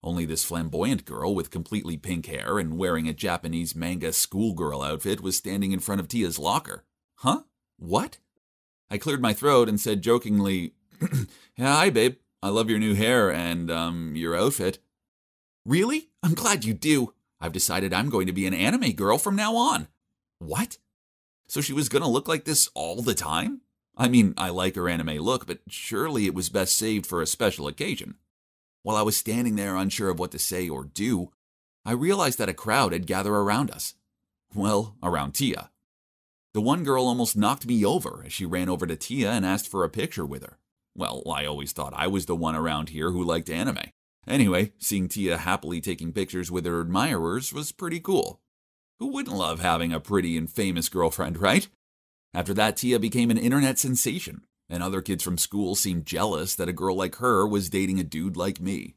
Only this flamboyant girl with completely pink hair and wearing a Japanese manga schoolgirl outfit was standing in front of Tia's locker. Huh? What? I cleared my throat and said jokingly, "Yeah, hi babe, I love your new hair and, your outfit." "Really? I'm glad you do. I've decided I'm going to be an anime girl from now on." "What? So she was going to look like this all the time? I mean, I like her anime look, but surely it was best saved for a special occasion." While I was standing there unsure of what to say or do, I realized that a crowd had gathered around us. Well, around Tia. The one girl almost knocked me over as she ran over to Tia and asked for a picture with her. Well, I always thought I was the one around here who liked anime. Anyway, seeing Tia happily taking pictures with her admirers was pretty cool. Who wouldn't love having a pretty and famous girlfriend, right? After that, Tia became an internet sensation, and other kids from school seemed jealous that a girl like her was dating a dude like me.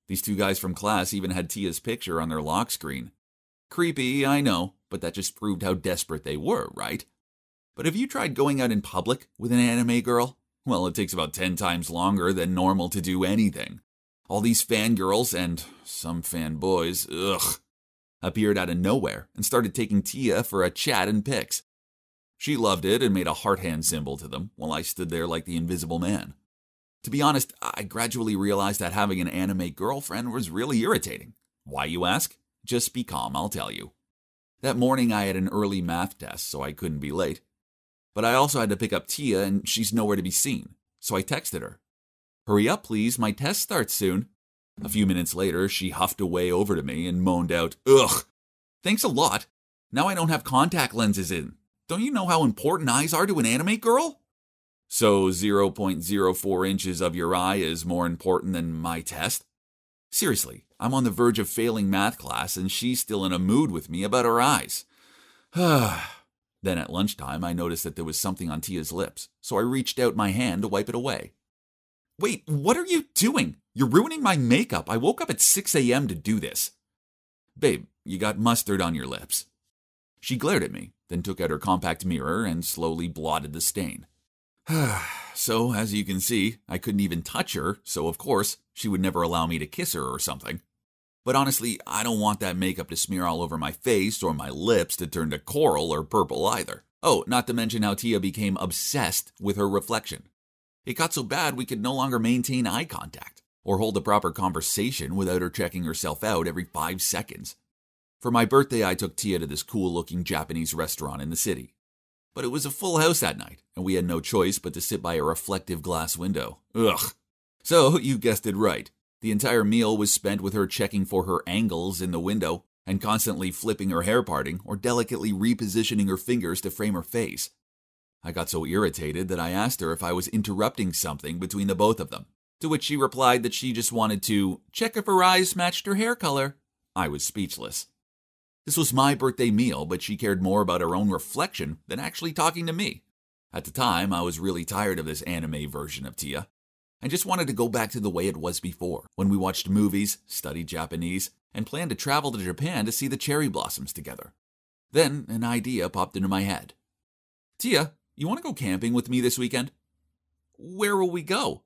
These two guys from class even had Tia's picture on their lock screen. Creepy, I know, but that just proved how desperate they were, right? But have you tried going out in public with an anime girl? Well, it takes about 10 times longer than normal to do anything. All these fangirls and some fanboys, appeared out of nowhere and started taking Tia for a chat and pics. She loved it and made a heart hand symbol to them while I stood there like the invisible man. To be honest, I gradually realized that having an anime girlfriend was really irritating. Why, you ask? Just be calm, I'll tell you. That morning I had an early math test, so I couldn't be late. But I also had to pick up Tia, and she's nowhere to be seen, so I texted her. "Hurry up, please, my test starts soon." A few minutes later, she huffed away over to me and moaned out, "Ugh, thanks a lot. Now I don't have contact lenses in. Don't you know how important eyes are to an anime girl?" So 0.04 inches of your eye is more important than my test? Seriously, I'm on the verge of failing math class and she's still in a mood with me about her eyes. Then at lunchtime, I noticed that there was something on Tia's lips, so I reached out my hand to wipe it away. "Wait, what are you doing? You're ruining my makeup. I woke up at 6 a.m. to do this." "Babe, you got mustard on your lips." She glared at me, then took out her compact mirror and slowly blotted the stain. So, as you can see, I couldn't even touch her, so of course, she would never allow me to kiss her or something. But honestly, I don't want that makeup to smear all over my face or my lips to turn to coral or purple either. Oh, not to mention how Tia became obsessed with her reflection. It got so bad we could no longer maintain eye contact or hold a proper conversation without her checking herself out every 5 seconds. For my birthday, I took Tia to this cool-looking Japanese restaurant in the city. But it was a full house that night, and we had no choice but to sit by a reflective glass window. Ugh. So, you guessed it right. The entire meal was spent with her checking for her angles in the window and constantly flipping her hair parting or delicately repositioning her fingers to frame her face. I got so irritated that I asked her if I was interrupting something between the both of them, to which she replied that she just wanted to check if her eyes matched her hair color. I was speechless. This was my birthday meal, but she cared more about her own reflection than actually talking to me. At the time, I was really tired of this anime version of Tia. I just wanted to go back to the way it was before, when we watched movies, studied Japanese, and planned to travel to Japan to see the cherry blossoms together. Then an idea popped into my head. "Tia, you want to go camping with me this weekend?" "Where will we go?"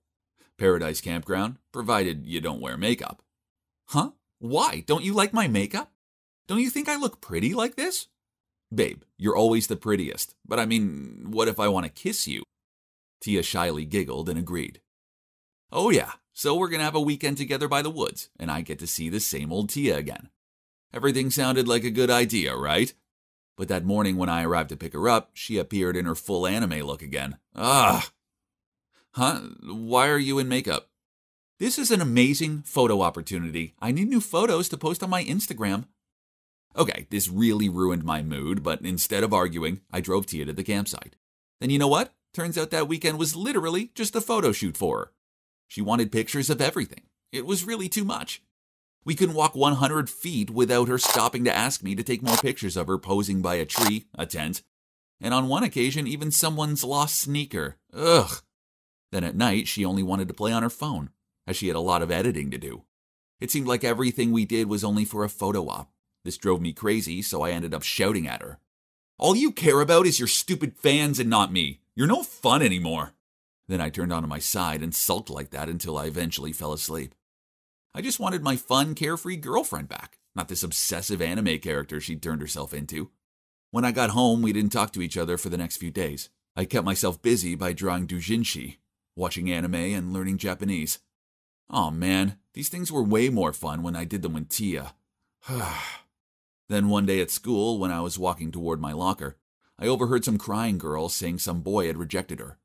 "Paradise Campground, provided you don't wear makeup." "Huh? Why? Don't you like my makeup? Don't you think I look pretty like this?" "Babe, you're always the prettiest, but I mean, what if I want to kiss you?" Tia shyly giggled and agreed. "Oh yeah, so we're going to have a weekend together by the woods, and I get to see the same old Tia again." Everything sounded like a good idea, right? But that morning when I arrived to pick her up, she appeared in her full anime look again. Huh? Why are you in makeup? "This is an amazing photo opportunity. I need new photos to post on my Instagram." Okay, this really ruined my mood, but instead of arguing, I drove Tia to the campsite. Then you know what? Turns out that weekend was literally just a photo shoot for her. She wanted pictures of everything. It was really too much. We couldn't walk 100 feet without her stopping to ask me to take more pictures of her posing by a tree, a tent, and on one occasion even someone's lost sneaker. Ugh. Then at night, she only wanted to play on her phone, as she had a lot of editing to do. It seemed like everything we did was only for a photo op. This drove me crazy, so I ended up shouting at her. "All you care about is your stupid fans and not me. You're no fun anymore." Then I turned onto my side and sulked like that until I eventually fell asleep. I just wanted my fun, carefree girlfriend back, not this obsessive anime character she'd turned herself into. When I got home, we didn't talk to each other for the next few days. I kept myself busy by drawing doujinshi, watching anime, and learning Japanese. Oh man, these things were way more fun when I did them with Tia. Then one day at school, when I was walking toward my locker, I overheard some crying girl saying some boy had rejected her.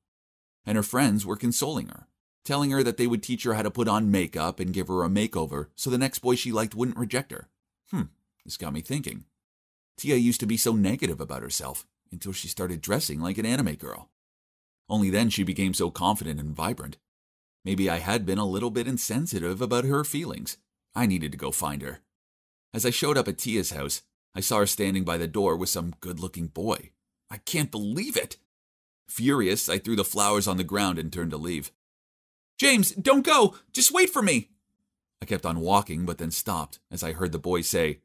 And her friends were consoling her, telling her that they would teach her how to put on makeup and give her a makeover so the next boy she liked wouldn't reject her. This got me thinking. Tia used to be so negative about herself until she started dressing like an anime girl. Only then she became so confident and vibrant. Maybe I had been a little bit insensitive about her feelings. I needed to go find her. As I showed up at Tia's house, I saw her standing by the door with some good-looking boy. I can't believe it. Furious, I threw the flowers on the ground and turned to leave. James, don't go! Just wait for me! I kept on walking, but then stopped as I heard the boy say,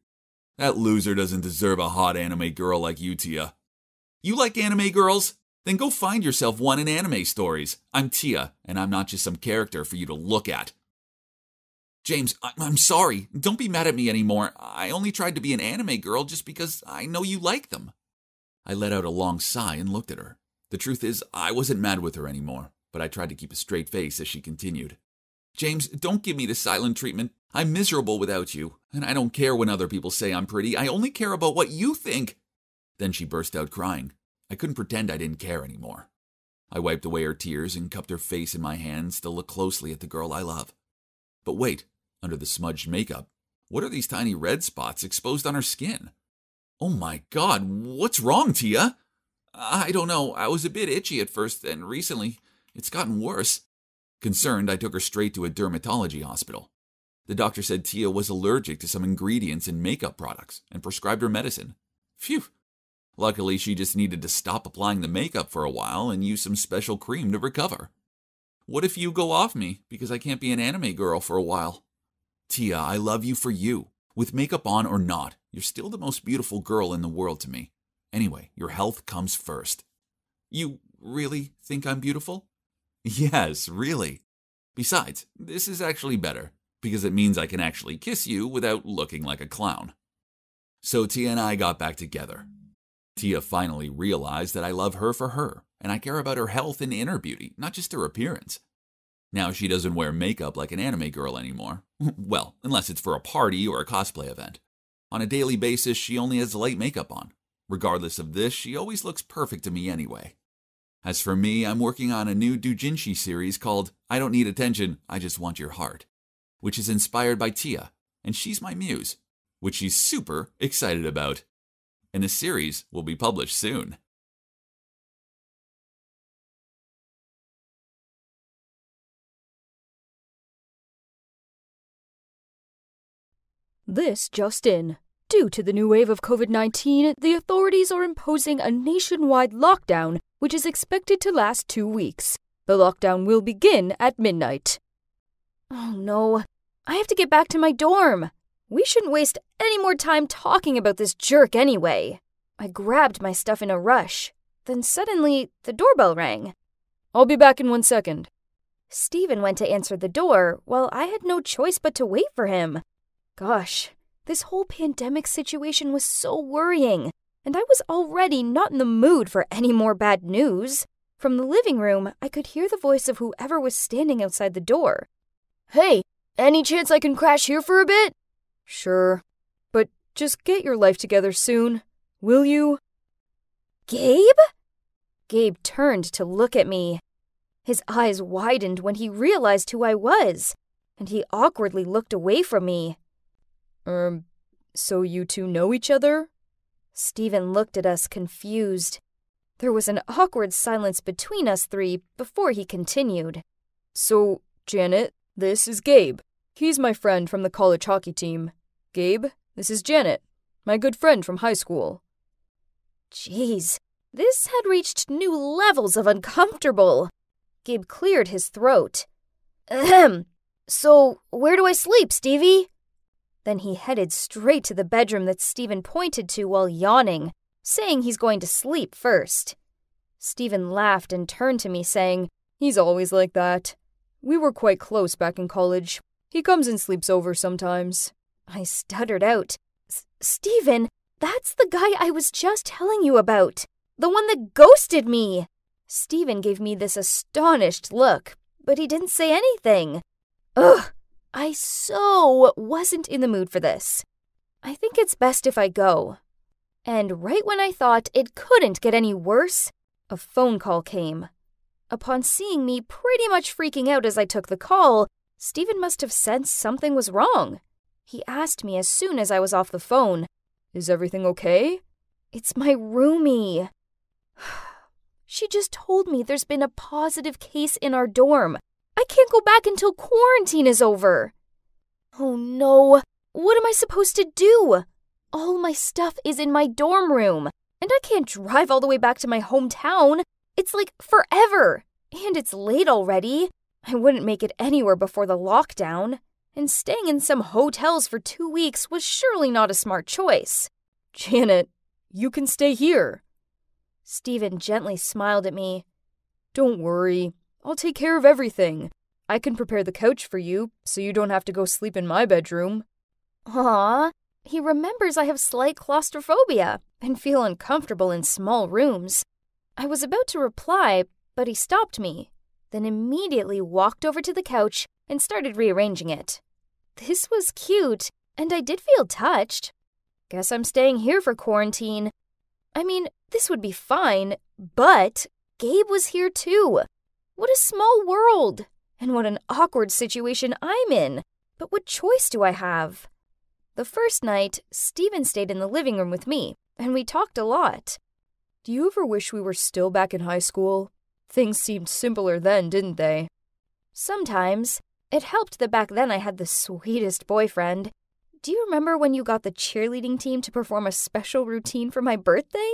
That loser doesn't deserve a hot anime girl like you, Tia. You like anime girls? Then go find yourself one in anime stories. I'm Tia, and I'm not just some character for you to look at. James, I'm sorry. Don't be mad at me anymore. I only tried to be an anime girl just because I know you like them. I let out a long sigh and looked at her. The truth is, I wasn't mad with her anymore, but I tried to keep a straight face as she continued. James, don't give me the silent treatment. I'm miserable without you, and I don't care when other people say I'm pretty. I only care about what you think. Then she burst out crying. I couldn't pretend I didn't care anymore. I wiped away her tears and cupped her face in my hands to look closely at the girl I love. But wait, under the smudged makeup, what are these tiny red spots exposed on her skin? Oh my God, what's wrong, Tia? I don't know. I was a bit itchy at first, and recently it's gotten worse. Concerned, I took her straight to a dermatology hospital. The doctor said Tia was allergic to some ingredients in makeup products and prescribed her medicine. Phew. Luckily, she just needed to stop applying the makeup for a while and use some special cream to recover. What if you go off me because I can't be an anime girl for a while? Tia, I love you for you. With makeup on or not, you're still the most beautiful girl in the world to me. Anyway, your health comes first. You really think I'm beautiful? Yes, really. Besides, this is actually better, because it means I can actually kiss you without looking like a clown. So Tia and I got back together. Tia finally realized that I love her for her, and I care about her health and inner beauty, not just her appearance. Now she doesn't wear makeup like an anime girl anymore. Well, unless it's for a party or a cosplay event. On a daily basis, she only has light makeup on. Regardless of this, she always looks perfect to me anyway. As for me, I'm working on a new doujinshi series called I Don't Need Attention, I Just Want Your Heart, which is inspired by Tia, and she's my muse, which she's super excited about. And the series will be published soon. This just in. Due to the new wave of COVID-19, the authorities are imposing a nationwide lockdown, which is expected to last 2 weeks. The lockdown will begin at midnight. Oh no, I have to get back to my dorm. We shouldn't waste any more time talking about this jerk anyway. I grabbed my stuff in a rush. Then suddenly, the doorbell rang. I'll be back in 1 second. Steven went to answer the door, while I had no choice but to wait for him. Gosh, this whole pandemic situation was so worrying, and I was already not in the mood for any more bad news. From the living room, I could hear the voice of whoever was standing outside the door. Hey, any chance I can crash here for a bit? Sure, but just get your life together soon, will you? Gabe? Gabe turned to look at me. His eyes widened when he realized who I was, and he awkwardly looked away from me. So you two know each other? Steven looked at us confused. There was an awkward silence between us three before he continued. So, Janet, this is Gabe. He's my friend from the college hockey team. Gabe, this is Janet, my good friend from high school. Jeez, this had reached new levels of uncomfortable. Gabe cleared his throat. Ahem. So, where do I sleep, Stevie? Then he headed straight to the bedroom that Steven pointed to while yawning, saying he's going to sleep first. Steven laughed and turned to me, saying, He's always like that. We were quite close back in college. He comes and sleeps over sometimes. I stuttered out, Steven, that's the guy I was just telling you about. The one that ghosted me. Steven gave me this astonished look, but he didn't say anything. Ugh. I so wasn't in the mood for this. I think it's best if I go. And right when I thought it couldn't get any worse, a phone call came. Upon seeing me pretty much freaking out as I took the call, Steven must have sensed something was wrong. He asked me as soon as I was off the phone, Is everything okay? It's my roomie. She just told me there's been a positive case in our dorm. I can't go back until quarantine is over. Oh no, what am I supposed to do? All my stuff is in my dorm room. and I can't drive all the way back to my hometown. It's like forever, and it's late already. I wouldn't make it anywhere before the lockdown, and staying in some hotels for 2 weeks was surely not a smart choice. Janet, you can stay here. Stephen gently smiled at me. Don't worry, I'll take care of everything. I can prepare the couch for you, so you don't have to go sleep in my bedroom. Aw, he remembers I have slight claustrophobia and feel uncomfortable in small rooms. I was about to reply, but he stopped me, then immediately walked over to the couch and started rearranging it. This was cute, and I did feel touched. Guess I'm staying here for quarantine. I mean, this would be fine, but Gabe was here too. What a small world, and what an awkward situation I'm in. But what choice do I have? The first night, Stephen stayed in the living room with me, and we talked a lot. Do you ever wish we were still back in high school? Things seemed simpler then, didn't they? Sometimes. It helped that back then I had the sweetest boyfriend. Do you remember when you got the cheerleading team to perform a special routine for my birthday?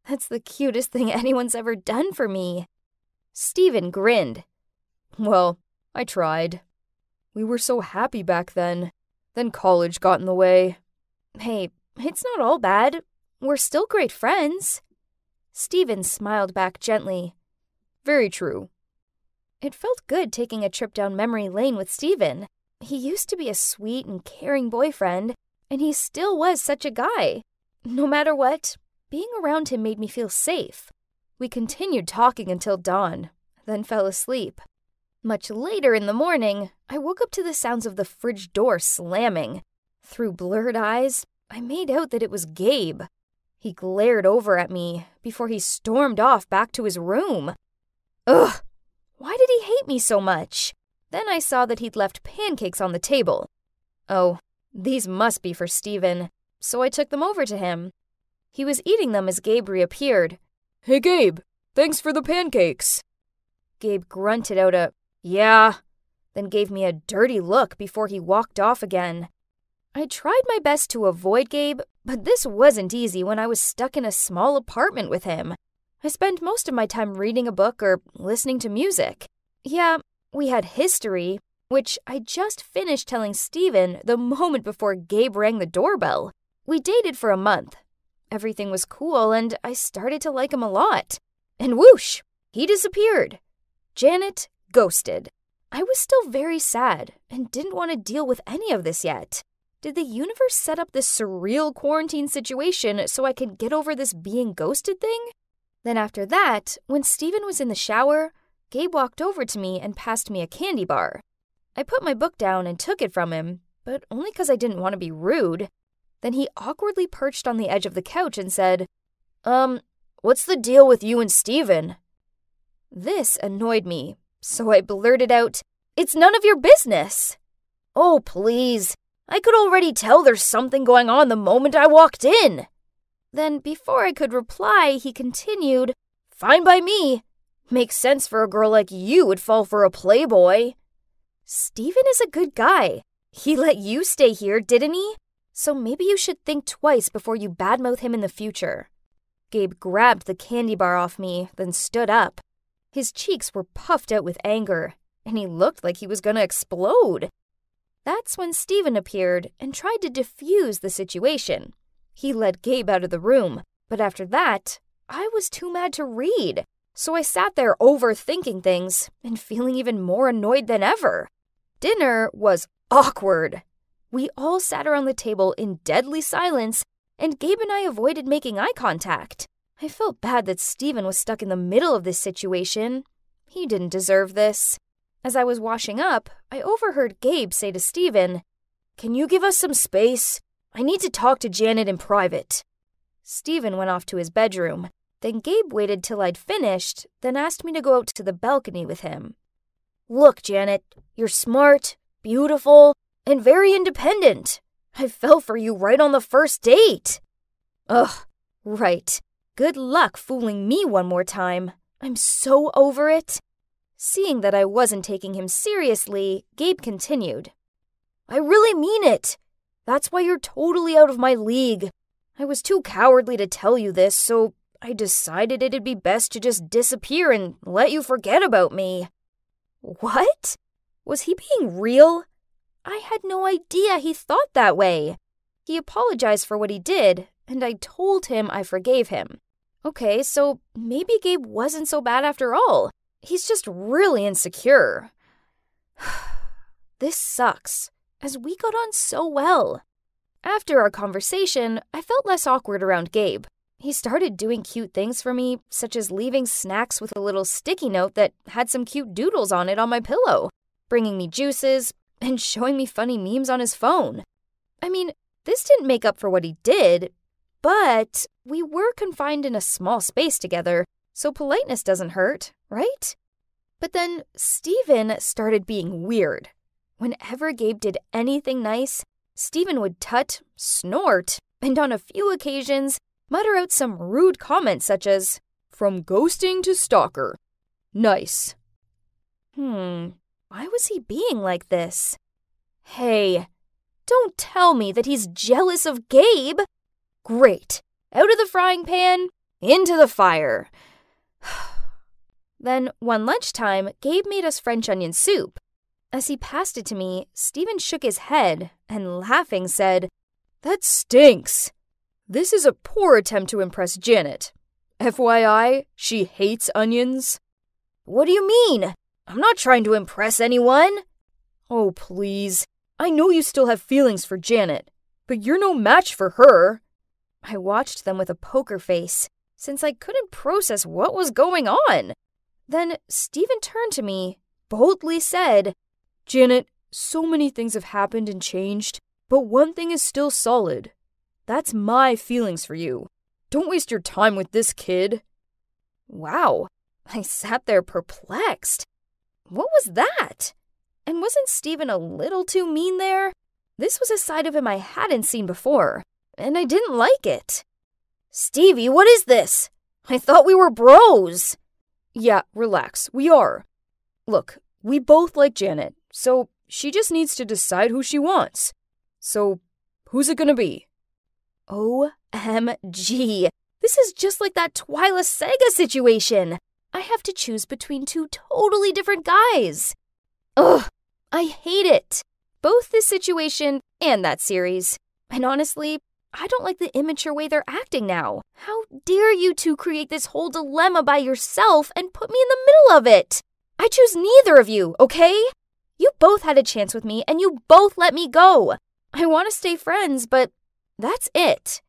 That's the cutest thing anyone's ever done for me. Stephen grinned. Well, I tried. We were so happy back then. Then college got in the way. Hey, it's not all bad. We're still great friends. Stephen smiled back gently. Very true. It felt good taking a trip down memory lane with Stephen. He used to be a sweet and caring boyfriend, and he still was such a guy. No matter what, being around him made me feel safe. We continued talking until dawn, then fell asleep. Much later in the morning, I woke up to the sounds of the fridge door slamming. Through blurred eyes, I made out that it was Gabe. He glared over at me before he stormed off back to his room. Ugh! Why did he hate me so much? Then I saw that he'd left pancakes on the table. Oh, these must be for Stephen, so I took them over to him. He was eating them as Gabe reappeared. Hey Gabe, thanks for the pancakes. Gabe grunted out a, yeah, then gave me a dirty look before he walked off again. I tried my best to avoid Gabe, but this wasn't easy when I was stuck in a small apartment with him. I spent most of my time reading a book or listening to music. Yeah, we had history, which I just finished telling Stephen the moment before Gabe rang the doorbell. We dated for a month. Everything was cool, and I started to like him a lot. And whoosh, he disappeared. Janet ghosted. I was still very sad and didn't want to deal with any of this yet. Did the universe set up this surreal quarantine situation so I could get over this being ghosted thing? Then after that, when Stephen was in the shower, Gabe walked over to me and passed me a candy bar. I put my book down and took it from him, but only because I didn't want to be rude. Then he awkwardly perched on the edge of the couch and said, what's the deal with you and Stephen? This annoyed me, so I blurted out, it's none of your business. Oh, please. I could already tell there's something going on the moment I walked in. Then, before I could reply, he continued, fine by me. Makes sense for a girl like you would fall for a playboy. Stephen is a good guy. He let you stay here, didn't he? So maybe you should think twice before you badmouth him in the future. Gabe grabbed the candy bar off me, then stood up. His cheeks were puffed out with anger, and he looked like he was going to explode. That's when Stephen appeared and tried to defuse the situation. He led Gabe out of the room, but after that, I was too mad to read. So I sat there overthinking things and feeling even more annoyed than ever. Dinner was awkward. We all sat around the table in deadly silence, and Gabe and I avoided making eye contact. I felt bad that Stephen was stuck in the middle of this situation. He didn't deserve this. As I was washing up, I overheard Gabe say to Stephen, "Can you give us some space? I need to talk to Janet in private." Stephen went off to his bedroom. Then Gabe waited till I'd finished, then asked me to go out to the balcony with him. "Look, Janet, you're smart, beautiful, and very independent. I fell for you right on the first date." Ugh, right. Good luck fooling me one more time. I'm so over it. Seeing that I wasn't taking him seriously, Gabe continued. "I really mean it. That's why you're totally out of my league. I was too cowardly to tell you this, so I decided it'd be best to just disappear and let you forget about me." What? Was he being real? I had no idea he thought that way. He apologized for what he did, and I told him I forgave him. Okay, so maybe Gabe wasn't so bad after all. He's just really insecure. This sucks, as we got on so well. After our conversation, I felt less awkward around Gabe. He started doing cute things for me, such as leaving snacks with a little sticky note that had some cute doodles on it on my pillow, bringing me juices, and showing me funny memes on his phone. I mean, this didn't make up for what he did, but we were confined in a small space together, so politeness doesn't hurt, right? But then Steven started being weird. Whenever Gabe did anything nice, Steven would tut, snort, and on a few occasions, mutter out some rude comments such as, "From ghosting to stalker. Nice." Why was he being like this? Hey, don't tell me that he's jealous of Gabe. Great. Out of the frying pan, into the fire. Then, one lunchtime, Gabe made us French onion soup. As he passed it to me, Steven shook his head and, laughing, said, "That stinks. This is a poor attempt to impress Janet. FYI, she hates onions." What do you mean? I'm not trying to impress anyone. Oh, please. I know you still have feelings for Janet, but you're no match for her. I watched them with a poker face, since I couldn't process what was going on. Then Steven turned to me, boldly said, "Janet, so many things have happened and changed, but one thing is still solid. That's my feelings for you. Don't waste your time with this kid." Wow, I sat there perplexed. What was that? And wasn't Steven a little too mean there? This was a side of him I hadn't seen before, and I didn't like it. "Stevie, what is this? I thought we were bros." Yeah, relax, we are. Look, we both like Janet, so she just needs to decide who she wants. So, who's it gonna be? OMG, this is just like that Twyla Sega situation. I have to choose between two totally different guys. Ugh, I hate it. Both this situation and that series. And honestly, I don't like the immature way they're acting now. How dare you two create this whole dilemma by yourself and put me in the middle of it? I choose neither of you, okay? You both had a chance with me and you both let me go. I want to stay friends, but that's it.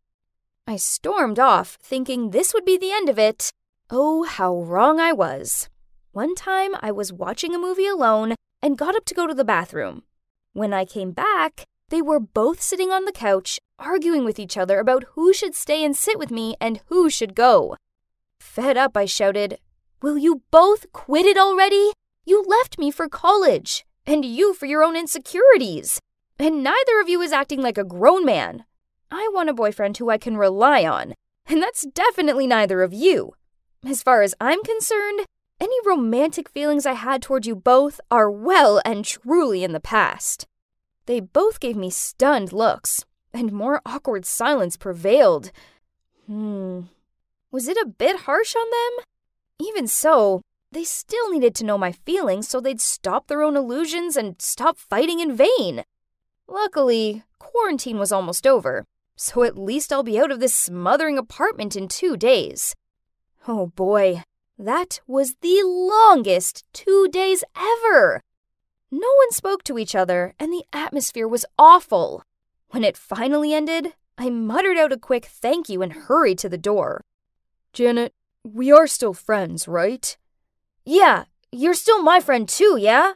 I stormed off, thinking this would be the end of it. Oh, how wrong I was. One time, I was watching a movie alone and got up to go to the bathroom. When I came back, they were both sitting on the couch, arguing with each other about who should stay and sit with me and who should go. Fed up, I shouted, "Will you both quit it already? You left me for college, and you for your own insecurities. And neither of you is acting like a grown man. I want a boyfriend who I can rely on, and that's definitely neither of you. As far as I'm concerned, any romantic feelings I had toward you both are well and truly in the past." They both gave me stunned looks, and more awkward silence prevailed. Was it a bit harsh on them? Even so, they still needed to know my feelings so they'd stop their own illusions and stop fighting in vain. Luckily, quarantine was almost over, so at least I'll be out of this smothering apartment in 2 days. Oh boy, that was the longest 2 days ever. No one spoke to each other, and the atmosphere was awful. When it finally ended, I muttered out a quick thank you and hurried to the door. "Janet, we are still friends, right?" "Yeah, you're still my friend too, yeah?"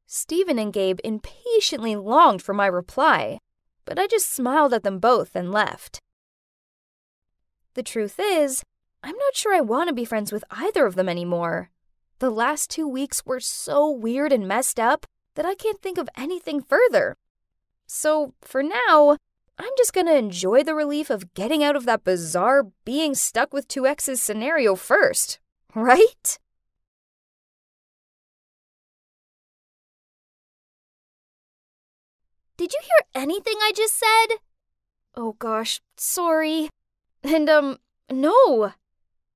Steven and Gabe impatiently longed for my reply, but I just smiled at them both and left. The truth is, I'm not sure I want to be friends with either of them anymore. The last 2 weeks were so weird and messed up that I can't think of anything further. So, for now, I'm just gonna enjoy the relief of getting out of that bizarre being stuck with two exes scenario first, right? Did you hear anything I just said? Oh gosh, sorry. And, no.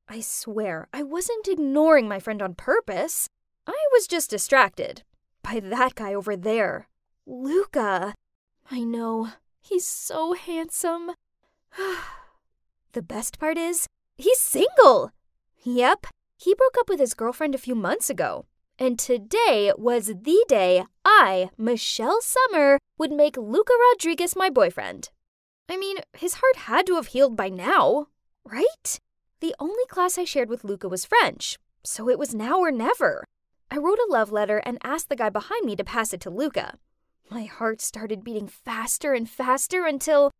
I swear, I wasn't ignoring my friend on purpose. I was just distracted by that guy over there. Luca. I know, he's so handsome. The best part is, he's single. Yep, he broke up with his girlfriend a few months ago. And today was the day I, Michelle Summer, would make Luca Rodriguez my boyfriend. I mean, his heart had to have healed by now, right? The only class I shared with Luca was French, so it was now or never. I wrote a love letter and asked the guy behind me to pass it to Luca. My heart started beating faster and faster until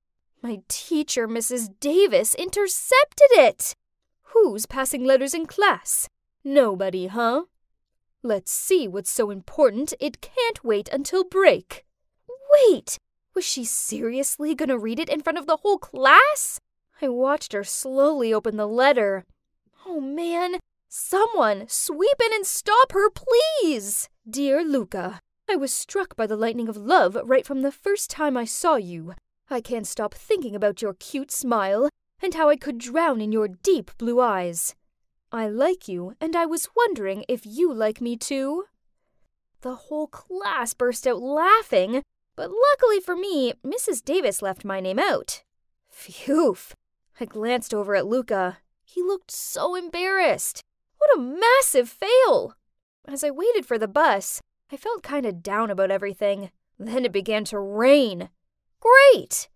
my teacher, Mrs. Davis, intercepted it. Who's passing letters in class? Nobody, huh? Let's see what's so important it can't wait until break. Wait, was she seriously gonna read it in front of the whole class? I watched her slowly open the letter. Oh man, someone sweep in and stop her, please! Dear Luca, I was struck by the lightning of love right from the first time I saw you. I can't stop thinking about your cute smile and how I could drown in your deep blue eyes. I like you, and I was wondering if you like me too. The whole class burst out laughing, but luckily for me, Mrs. Davis left my name out. Phew! I glanced over at Luca. He looked so embarrassed. What a massive fail! As I waited for the bus, I felt kinda down about everything. Then it began to rain. Great!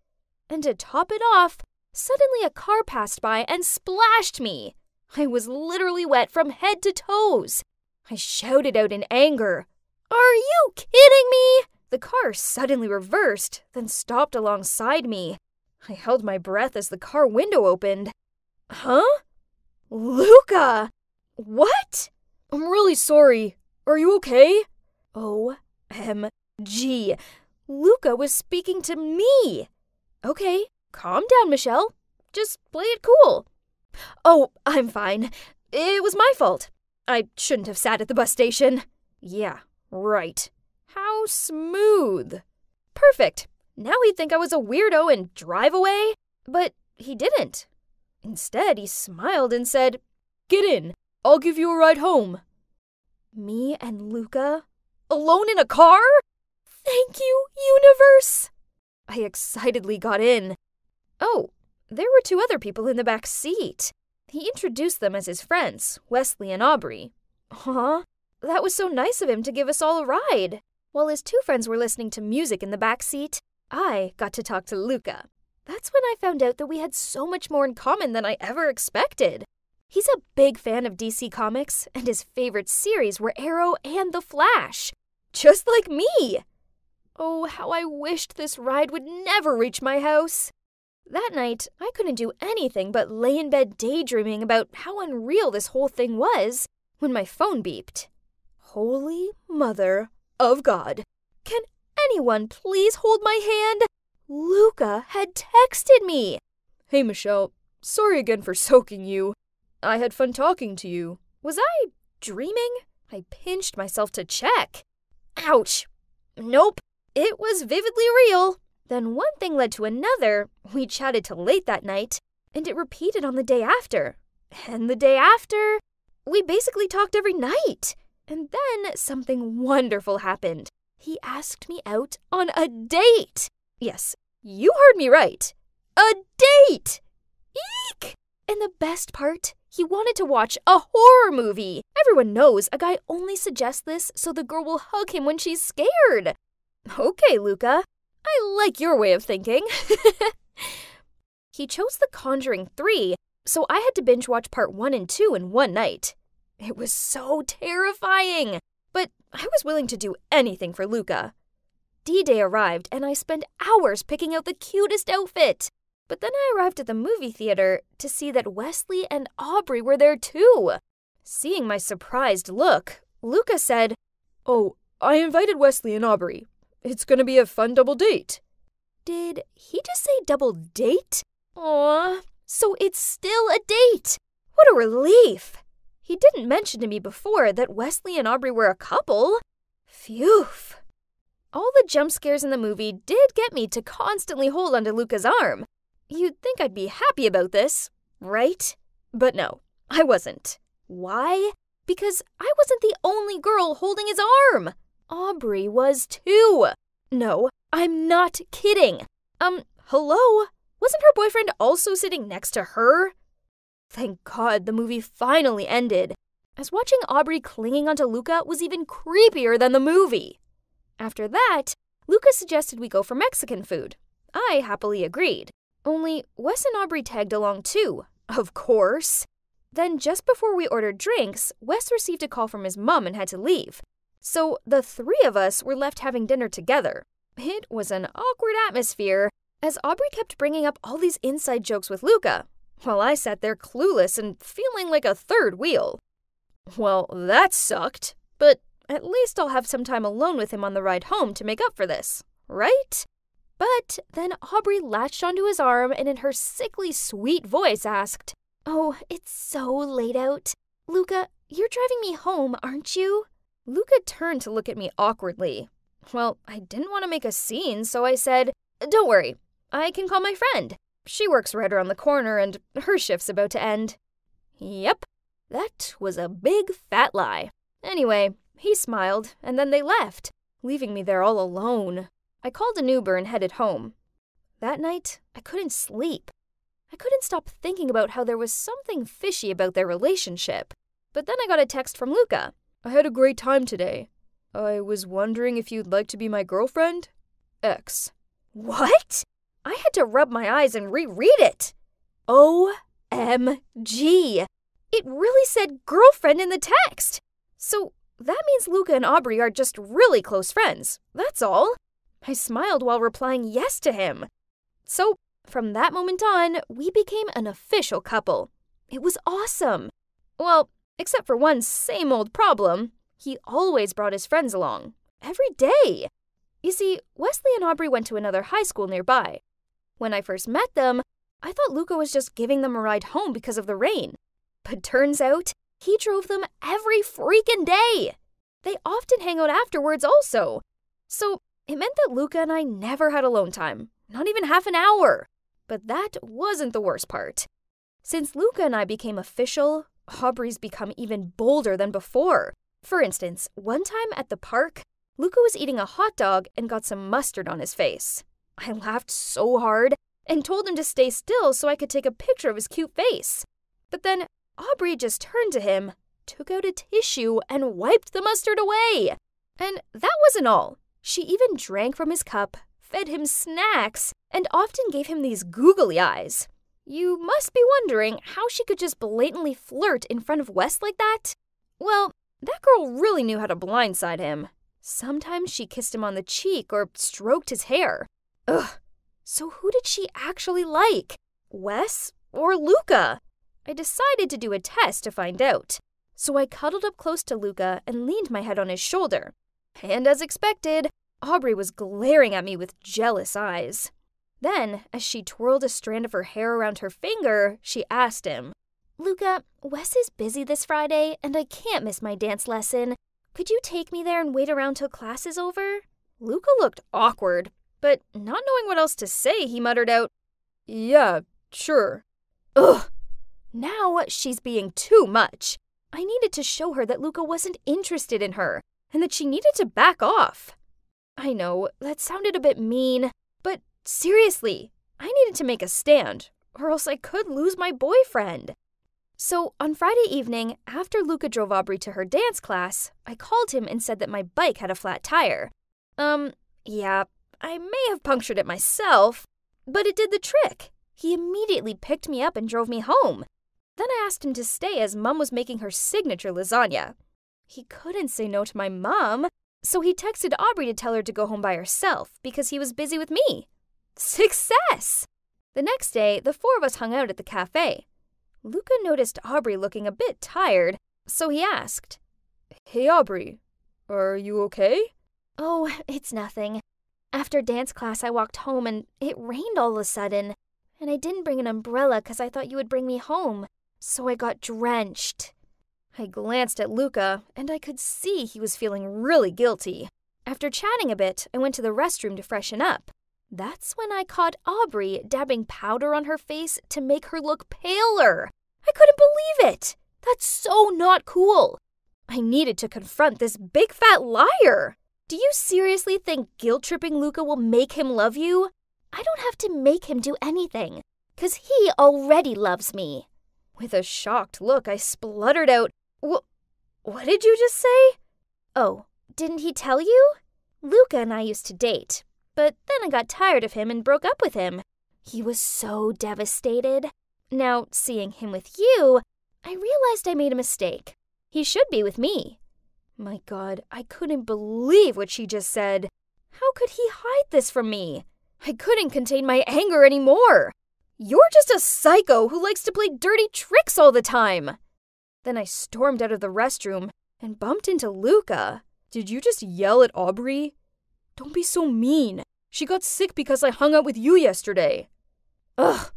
And to top it off, suddenly a car passed by and splashed me. I was literally wet from head to toes. I shouted out in anger. Are you kidding me? The car suddenly reversed, then stopped alongside me. I held my breath as the car window opened. Huh? Luca! What? I'm really sorry. Are you okay? OMG. Luca was speaking to me. Okay, calm down, Michelle. Just play it cool. Oh, I'm fine. It was my fault. I shouldn't have sat at the bus station. Yeah, right. How smooth. Perfect. Now he'd think I was a weirdo and drive away. But he didn't. Instead, he smiled and said, "Get in. I'll give you a ride home." Me and Luca? Alone in a car? Thank you, universe! I excitedly got in. Oh, there were two other people in the back seat. He introduced them as his friends, Wesley and Aubrey. Aw, that was so nice of him to give us all a ride. While his two friends were listening to music in the back seat, I got to talk to Luca. That's when I found out that we had so much more in common than I ever expected. He's a big fan of DC Comics, and his favorite series were Arrow and The Flash. Just like me! Oh, how I wished this ride would never reach my house. That night, I couldn't do anything but lay in bed daydreaming about how unreal this whole thing was when my phone beeped. Holy Mother of God. Can anyone please hold my hand? Luca had texted me. Hey, Michelle. Sorry again for soaking you. I had fun talking to you. Was I dreaming? I pinched myself to check. Ouch. Nope. It was vividly real. Then one thing led to another. We chatted till late that night, and it repeated on the day after. And the day after, we basically talked every night. And then something wonderful happened. He asked me out on a date. Yes, you heard me right. A date! Eek! And the best part, he wanted to watch a horror movie. Everyone knows a guy only suggests this so the girl will hug him when she's scared. Okay, Luca. I like your way of thinking. He chose The Conjuring 3, so I had to binge watch part 1 and 2 in one night. It was so terrifying, but I was willing to do anything for Luca. D-Day arrived, and I spent hours picking out the cutest outfit. But then I arrived at the movie theater to see that Wesley and Aubrey were there too. Seeing my surprised look, Luca said, "Oh, I invited Wesley and Aubrey. It's gonna be a fun double date." Did he just say double date? Aw, so it's still a date. What a relief. He didn't mention to me before that Wesley and Aubrey were a couple. Phew. All the jump scares in the movie did get me to constantly hold onto Luca's arm. You'd think I'd be happy about this, right? But no, I wasn't. Why? Because I wasn't the only girl holding his arm. Aubrey was too. No, I'm not kidding. Hello? Wasn't her boyfriend also sitting next to her? Thank God the movie finally ended, as watching Aubrey clinging onto Luca was even creepier than the movie. After that, Luca suggested we go for Mexican food. I happily agreed. Only Wes and Aubrey tagged along too, of course. Then just before we ordered drinks, Wes received a call from his mom and had to leave. So the three of us were left having dinner together. It was an awkward atmosphere, as Aubrey kept bringing up all these inside jokes with Luca, while I sat there clueless and feeling like a third wheel. Well, that sucked, but at least I'll have some time alone with him on the ride home to make up for this, right? But then Aubrey latched onto his arm and in her sickly sweet voice asked, "Oh, it's so late out. Luca, you're driving me home, aren't you?" Luca turned to look at me awkwardly. Well, I didn't want to make a scene, so I said, "Don't worry, I can call my friend. She works right around the corner and her shift's about to end." Yep, that was a big fat lie. Anyway, he smiled and then they left, leaving me there all alone. I called an Uber and headed home. That night, I couldn't sleep. I couldn't stop thinking about how there was something fishy about their relationship. But then I got a text from Luca. "I had a great time today. I was wondering if you'd like to be my girlfriend? X." What? I had to rub my eyes and reread it. OMG. It really said girlfriend in the text. So that means Luca and Aubrey are just really close friends. That's all. I smiled while replying yes to him. So from that moment on, we became an official couple. It was awesome. Well, except for one same old problem. He always brought his friends along. Every day. You see, Wesley and Aubrey went to another high school nearby. When I first met them, I thought Luca was just giving them a ride home because of the rain. But turns out, he drove them every freaking day. They often hang out afterwards also. So it meant that Luca and I never had alone time, not even half an hour. But that wasn't the worst part. Since Luca and I became official, Aubrey's become even bolder than before. For instance, one time at the park, Luca was eating a hot dog and got some mustard on his face. I laughed so hard and told him to stay still so I could take a picture of his cute face. But then Aubrey just turned to him, took out a tissue, and wiped the mustard away. And that wasn't all. She even drank from his cup, fed him snacks, and often gave him these googly eyes. You must be wondering how she could just blatantly flirt in front of Wes like that? Well, that girl really knew how to blindside him. Sometimes she kissed him on the cheek or stroked his hair. Ugh. So who did she actually like? Wes or Luca? I decided to do a test to find out. So I cuddled up close to Luca and leaned my head on his shoulder. And as expected, Aubrey was glaring at me with jealous eyes. Then, as she twirled a strand of her hair around her finger, she asked him, "Luca, Wes is busy this Friday, and I can't miss my dance lesson. Could you take me there and wait around till class is over?" Luca looked awkward, but not knowing what else to say, he muttered out, "Yeah, sure." Ugh! Now she's being too much. I needed to show her that Luca wasn't interested in her, and that she needed to back off. I know, that sounded a bit mean, but seriously, I needed to make a stand, or else I could lose my boyfriend. So on Friday evening, after Luca drove Aubrey to her dance class, I called him and said that my bike had a flat tire. Yeah, I may have punctured it myself, but it did the trick. He immediately picked me up and drove me home. Then I asked him to stay as Mom was making her signature lasagna. He couldn't say no to my mom, so he texted Aubrey to tell her to go home by herself because he was busy with me. Success! The next day, the four of us hung out at the cafe. Luca noticed Aubrey looking a bit tired, so he asked, "Hey Aubrey, are you okay?" "Oh, it's nothing. After dance class, I walked home and it rained all of a sudden. And I didn't bring an umbrella because I thought you would bring me home, so I got drenched." I glanced at Luca, and I could see he was feeling really guilty. After chatting a bit, I went to the restroom to freshen up. That's when I caught Aubrey dabbing powder on her face to make her look paler. I couldn't believe it. That's so not cool. I needed to confront this big fat liar. Do you seriously think guilt-tripping Luca will make him love you? I don't have to make him do anything, 'cause he already loves me. With a shocked look, I spluttered out, What did you just say? Oh, didn't he tell you? Luca and I used to date, but then I got tired of him and broke up with him. He was so devastated. Now, seeing him with you, I realized I made a mistake. He should be with me. My God, I couldn't believe what she just said. How could he hide this from me? I couldn't contain my anger anymore. You're just a psycho who likes to play dirty tricks all the time. Then I stormed out of the restroom and bumped into Luca. Did you just yell at Aubrey? Don't be so mean. She got sick because I hung out with you yesterday. Ugh,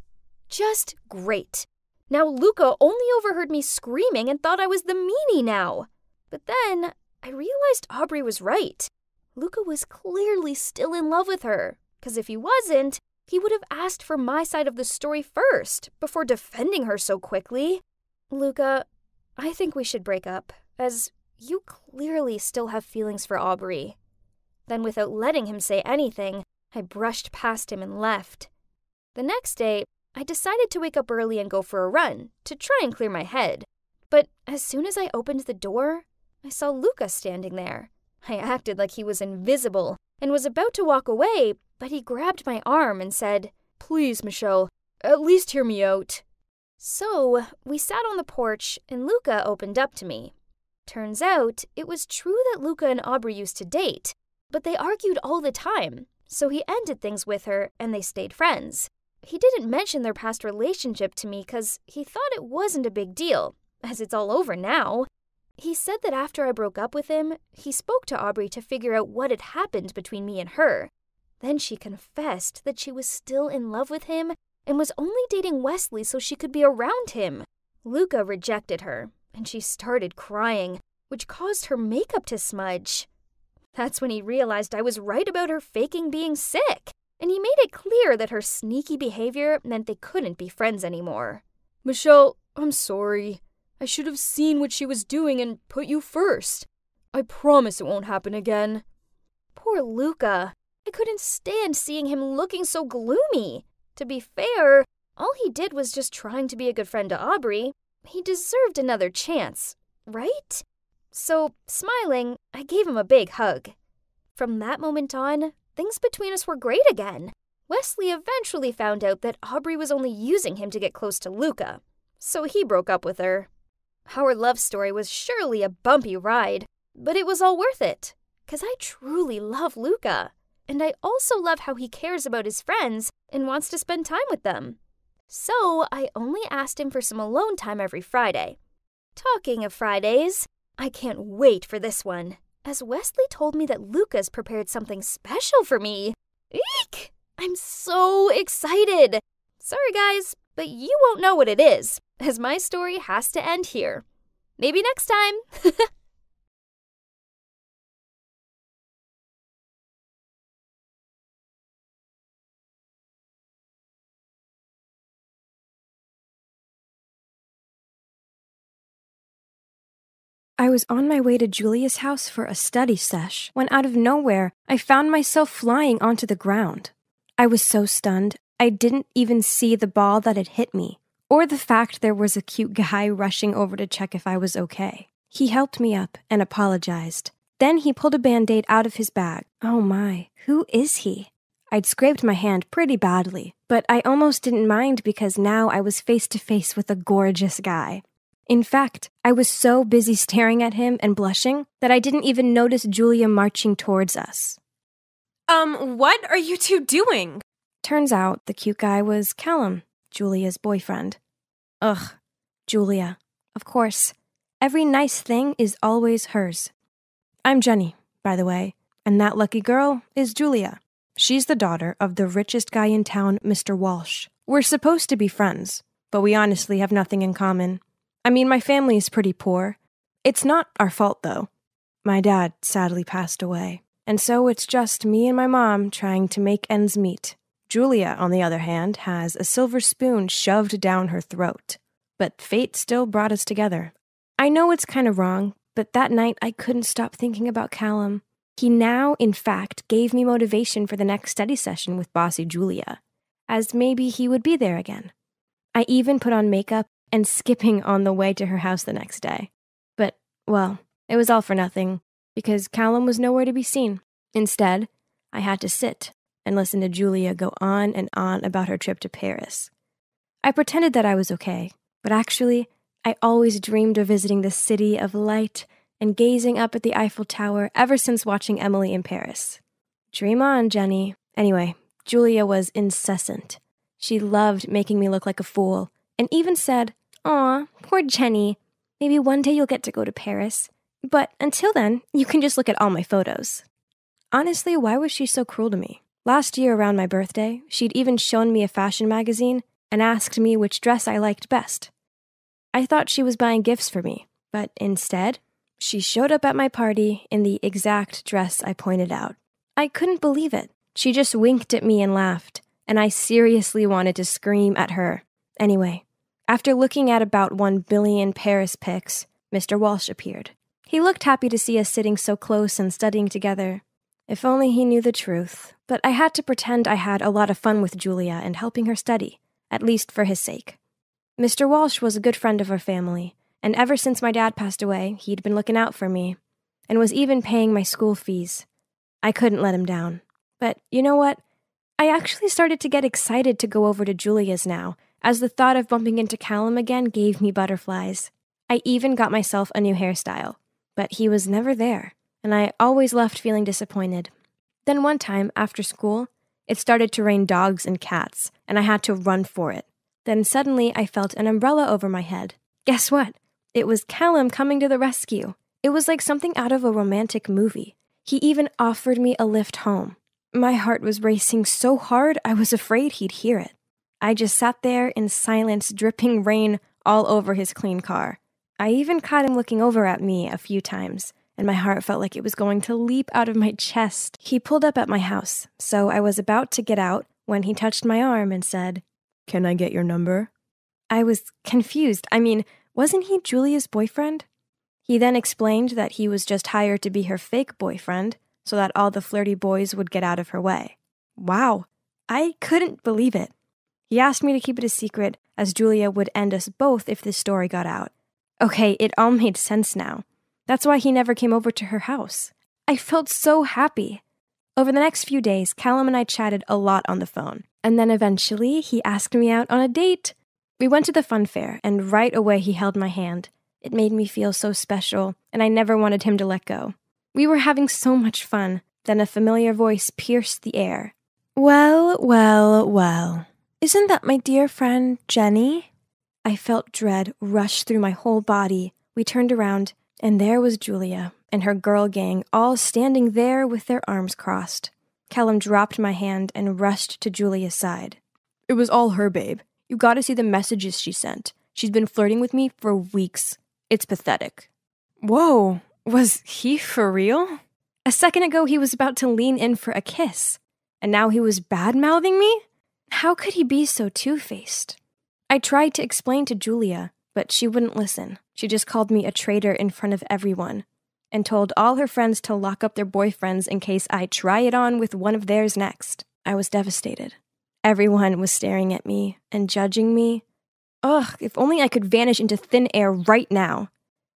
just great. Now Luca only overheard me screaming and thought I was the meanie now. But then I realized Aubrey was right. Luca was clearly still in love with her, because if he wasn't, he would have asked for my side of the story first, before defending her so quickly. Luca, I think we should break up, as you clearly still have feelings for Aubrey. Then without letting him say anything, I brushed past him and left. The next day, I decided to wake up early and go for a run, to try and clear my head. But as soon as I opened the door, I saw Luca standing there. I acted like he was invisible and was about to walk away, but he grabbed my arm and said, "Please, Michelle, at least hear me out." So we sat on the porch and Luca opened up to me. Turns out it was true that Luca and Aubrey used to date, but they argued all the time, so he ended things with her and they stayed friends. He didn't mention their past relationship to me because he thought it wasn't a big deal, as it's all over now. He said that after I broke up with him, he spoke to Aubrey to figure out what had happened between me and her. Then she confessed that she was still in love with him and was only dating Wesley so she could be around him. Luca rejected her, and she started crying, which caused her makeup to smudge. That's when he realized I was right about her faking being sick, and he made it clear that her sneaky behavior meant they couldn't be friends anymore. Michelle, I'm sorry. I should have seen what she was doing and put you first. I promise it won't happen again. Poor Luca. I couldn't stand seeing him looking so gloomy. To be fair, all he did was just trying to be a good friend to Aubrey. He deserved another chance, right? So, smiling, I gave him a big hug. From that moment on, things between us were great again. Wesley eventually found out that Aubrey was only using him to get close to Luca, so he broke up with her. Our love story was surely a bumpy ride, but it was all worth it, 'cause I truly love Luca, and I also love how he cares about his friends and wants to spend time with them. So I only asked him for some alone time every Friday. Talking of Fridays, I can't wait for this one, as Wesley told me that Luca's prepared something special for me. Eek! I'm so excited! Sorry guys, but you won't know what it is, as my story has to end here. Maybe next time! I was on my way to Julia's house for a study sesh when out of nowhere, I found myself flying onto the ground. I was so stunned, I didn't even see the ball that had hit me, or the fact there was a cute guy rushing over to check if I was okay. He helped me up and apologized. Then he pulled a Band-Aid out of his bag. Oh my, who is he? I'd scraped my hand pretty badly, but I almost didn't mind because now I was face to face with a gorgeous guy. In fact, I was so busy staring at him and blushing that I didn't even notice Julia marching towards us. What are you two doing? Turns out the cute guy was Callum, Julia's boyfriend. Ugh, Julia. Of course. Every nice thing is always hers. I'm Jenny, by the way, and that lucky girl is Julia. She's the daughter of the richest guy in town, Mr. Walsh. We're supposed to be friends, but we honestly have nothing in common. I mean, my family is pretty poor. It's not our fault, though. My dad sadly passed away, And so it's just me and my mom trying to make ends meet. Julia, on the other hand, has a silver spoon shoved down her throat. But fate still brought us together. I know it's kind of wrong, but that night I couldn't stop thinking about Callum. He now, in fact, gave me motivation for the next study session with bossy Julia, as maybe he would be there again. I even put on makeup and skipping on the way to her house the next day. But, well, it was all for nothing, because Callum was nowhere to be seen. Instead, I had to sit and listen to Julia go on and on about her trip to Paris. I pretended that I was okay, but actually, I always dreamed of visiting the city of light and gazing up at the Eiffel Tower ever since watching Emily in Paris. Dream on, Jenny. Anyway, Julia was incessant. She loved making me look like a fool, and even said, "Aw, poor Jenny. Maybe one day you'll get to go to Paris. But until then, you can just look at all my photos." Honestly, why was she so cruel to me? Last year around my birthday, she'd even shown me a fashion magazine and asked me which dress I liked best. I thought she was buying gifts for me, but instead, she showed up at my party in the exact dress I pointed out. I couldn't believe it. She just winked at me and laughed, and I seriously wanted to scream at her. Anyway, after looking at about 1 billion Paris pics, Mr. Walsh appeared. He looked happy to see us sitting so close and studying together. If only he knew the truth. But I had to pretend I had a lot of fun with Julia and helping her study, at least for his sake. Mr. Walsh was a good friend of our family, and ever since my dad passed away, he'd been looking out for me, and was even paying my school fees. I couldn't let him down. But you know what? I actually started to get excited to go over to Julia's now, as the thought of bumping into Callum again gave me butterflies. I even got myself a new hairstyle, but he was never there, and I always left feeling disappointed. Then one time, after school, it started to rain dogs and cats, and I had to run for it. Then suddenly I felt an umbrella over my head. Guess what? It was Callum coming to the rescue. It was like something out of a romantic movie. He even offered me a lift home. My heart was racing so hard I was afraid he'd hear it. I just sat there in silence, dripping rain all over his clean car. I even caught him looking over at me a few times, and my heart felt like it was going to leap out of my chest. He pulled up at my house, so I was about to get out when he touched my arm and said, "Can I get your number?" I was confused. I mean, wasn't he Julia's boyfriend? He then explained that he was just hired to be her fake boyfriend so that all the flirty boys would get out of her way. Wow, I couldn't believe it. He asked me to keep it a secret, as Julia would end us both if this story got out. Okay, it all made sense now. That's why he never came over to her house. I felt so happy. Over the next few days, Callum and I chatted a lot on the phone, and then eventually he asked me out on a date. We went to the fun fair, and right away he held my hand. It made me feel so special, and I never wanted him to let go. We were having so much fun. Then a familiar voice pierced the air. "Well, well, well. Isn't that my dear friend, Jenny?" I felt dread rush through my whole body. We turned around, and there was Julia and her girl gang all standing there with their arms crossed. Callum dropped my hand and rushed to Julia's side. "It was all her, babe. You gotta see the messages she sent. She's been flirting with me for weeks. It's pathetic." Whoa, was he for real? A second ago he was about to lean in for a kiss, and now he was bad-mouthing me? How could he be so two-faced? I tried to explain to Julia, but she wouldn't listen. She just called me a traitor in front of everyone, and told all her friends to lock up their boyfriends in case I try it on with one of theirs next. I was devastated. Everyone was staring at me and judging me. Ugh, if only I could vanish into thin air right now.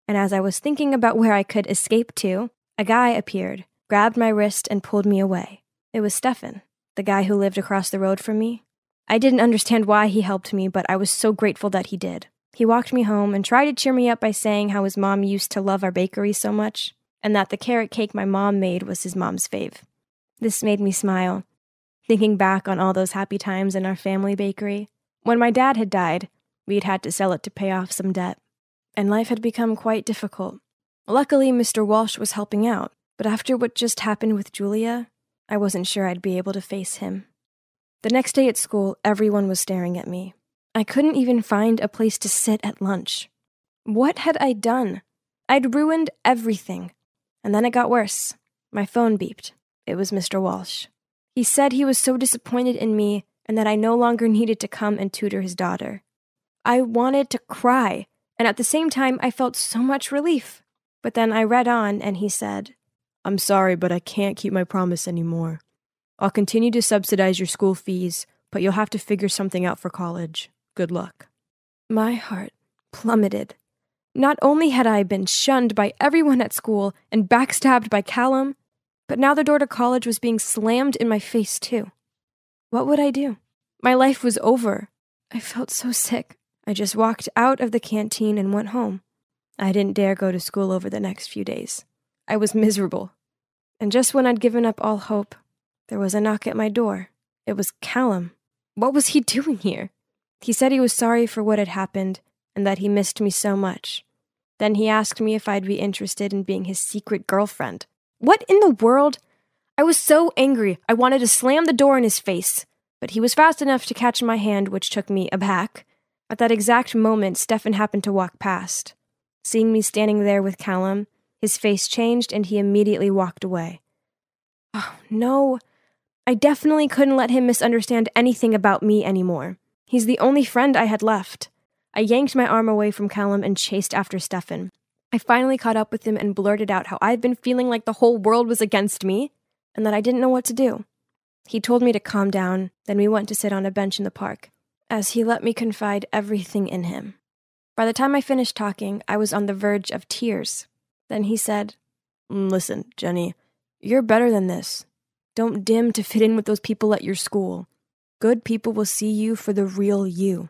And as I was thinking about where I could escape to, a guy appeared, grabbed my wrist, and pulled me away. It was Stefan, the guy who lived across the road from me. I didn't understand why he helped me, but I was so grateful that he did. He walked me home and tried to cheer me up by saying how his mom used to love our bakery so much, and that the carrot cake my mom made was his mom's fave. This made me smile, thinking back on all those happy times in our family bakery. When my dad had died, we'd had to sell it to pay off some debt, and life had become quite difficult. Luckily, Mr. Walsh was helping out, but after what just happened with Julia, I wasn't sure I'd be able to face him. The next day at school, everyone was staring at me. I couldn't even find a place to sit at lunch. What had I done? I'd ruined everything. And then it got worse. My phone beeped. It was Mr. Walsh. He said he was so disappointed in me and that I no longer needed to come and tutor his daughter. I wanted to cry, and at the same time I felt so much relief. But then I read on and he said, "I'm sorry, but I can't keep my promise anymore. I'll continue to subsidize your school fees, but you'll have to figure something out for college. Good luck." My heart plummeted. Not only had I been shunned by everyone at school and backstabbed by Callum, but now the door to college was being slammed in my face too. What would I do? My life was over. I felt so sick. I just walked out of the canteen and went home. I didn't dare go to school over the next few days. I was miserable. And just when I'd given up all hope, there was a knock at my door. It was Callum. What was he doing here? He said he was sorry for what had happened and that he missed me so much. Then he asked me if I'd be interested in being his secret girlfriend. What in the world? I was so angry, I wanted to slam the door in his face, but he was fast enough to catch my hand, which took me aback. At that exact moment, Stefan happened to walk past. Seeing me standing there with Callum, his face changed and he immediately walked away. Oh, no. I definitely couldn't let him misunderstand anything about me anymore. He's the only friend I had left. I yanked my arm away from Callum and chased after Stefan. I finally caught up with him and blurted out how I'd been feeling like the whole world was against me and that I didn't know what to do. He told me to calm down, then we went to sit on a bench in the park, as he let me confide everything in him. By the time I finished talking, I was on the verge of tears. Then he said, "Listen, Jenny, you're better than this. Don't dim to fit in with those people at your school. Good people will see you for the real you.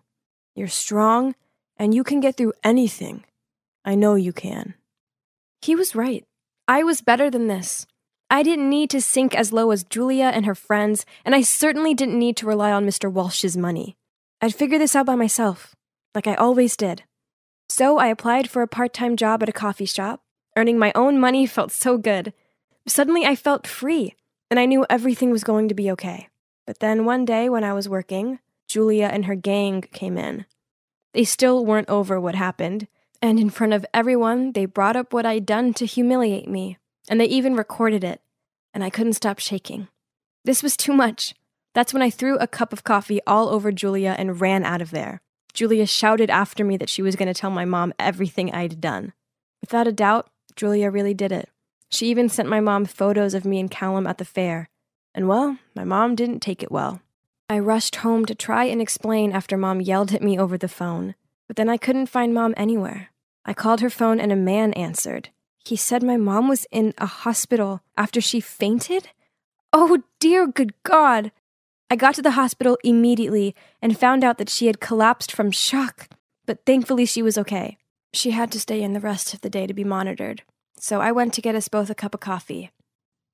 You're strong, and you can get through anything. I know you can." He was right. I was better than this. I didn't need to sink as low as Julia and her friends, and I certainly didn't need to rely on Mr. Walsh's money. I'd figure this out by myself, like I always did. So I applied for a part-time job at a coffee shop. Earning my own money felt so good. Suddenly I felt free, and I knew everything was going to be okay. But then one day when I was working, Julia and her gang came in. They still weren't over what happened, and in front of everyone, they brought up what I'd done to humiliate me, and they even recorded it, and I couldn't stop shaking. This was too much. That's when I threw a cup of coffee all over Julia and ran out of there. Julia shouted after me that she was going to tell my mom everything I'd done. Without a doubt, Julia really did it. She even sent my mom photos of me and Callum at the fair. And well, my mom didn't take it well. I rushed home to try and explain after Mom yelled at me over the phone. But then I couldn't find Mom anywhere. I called her phone and a man answered. He said my mom was in a hospital after she fainted? Oh dear good God! I got to the hospital immediately and found out that she had collapsed from shock, but thankfully she was okay. She had to stay in the rest of the day to be monitored, so I went to get us both a cup of coffee.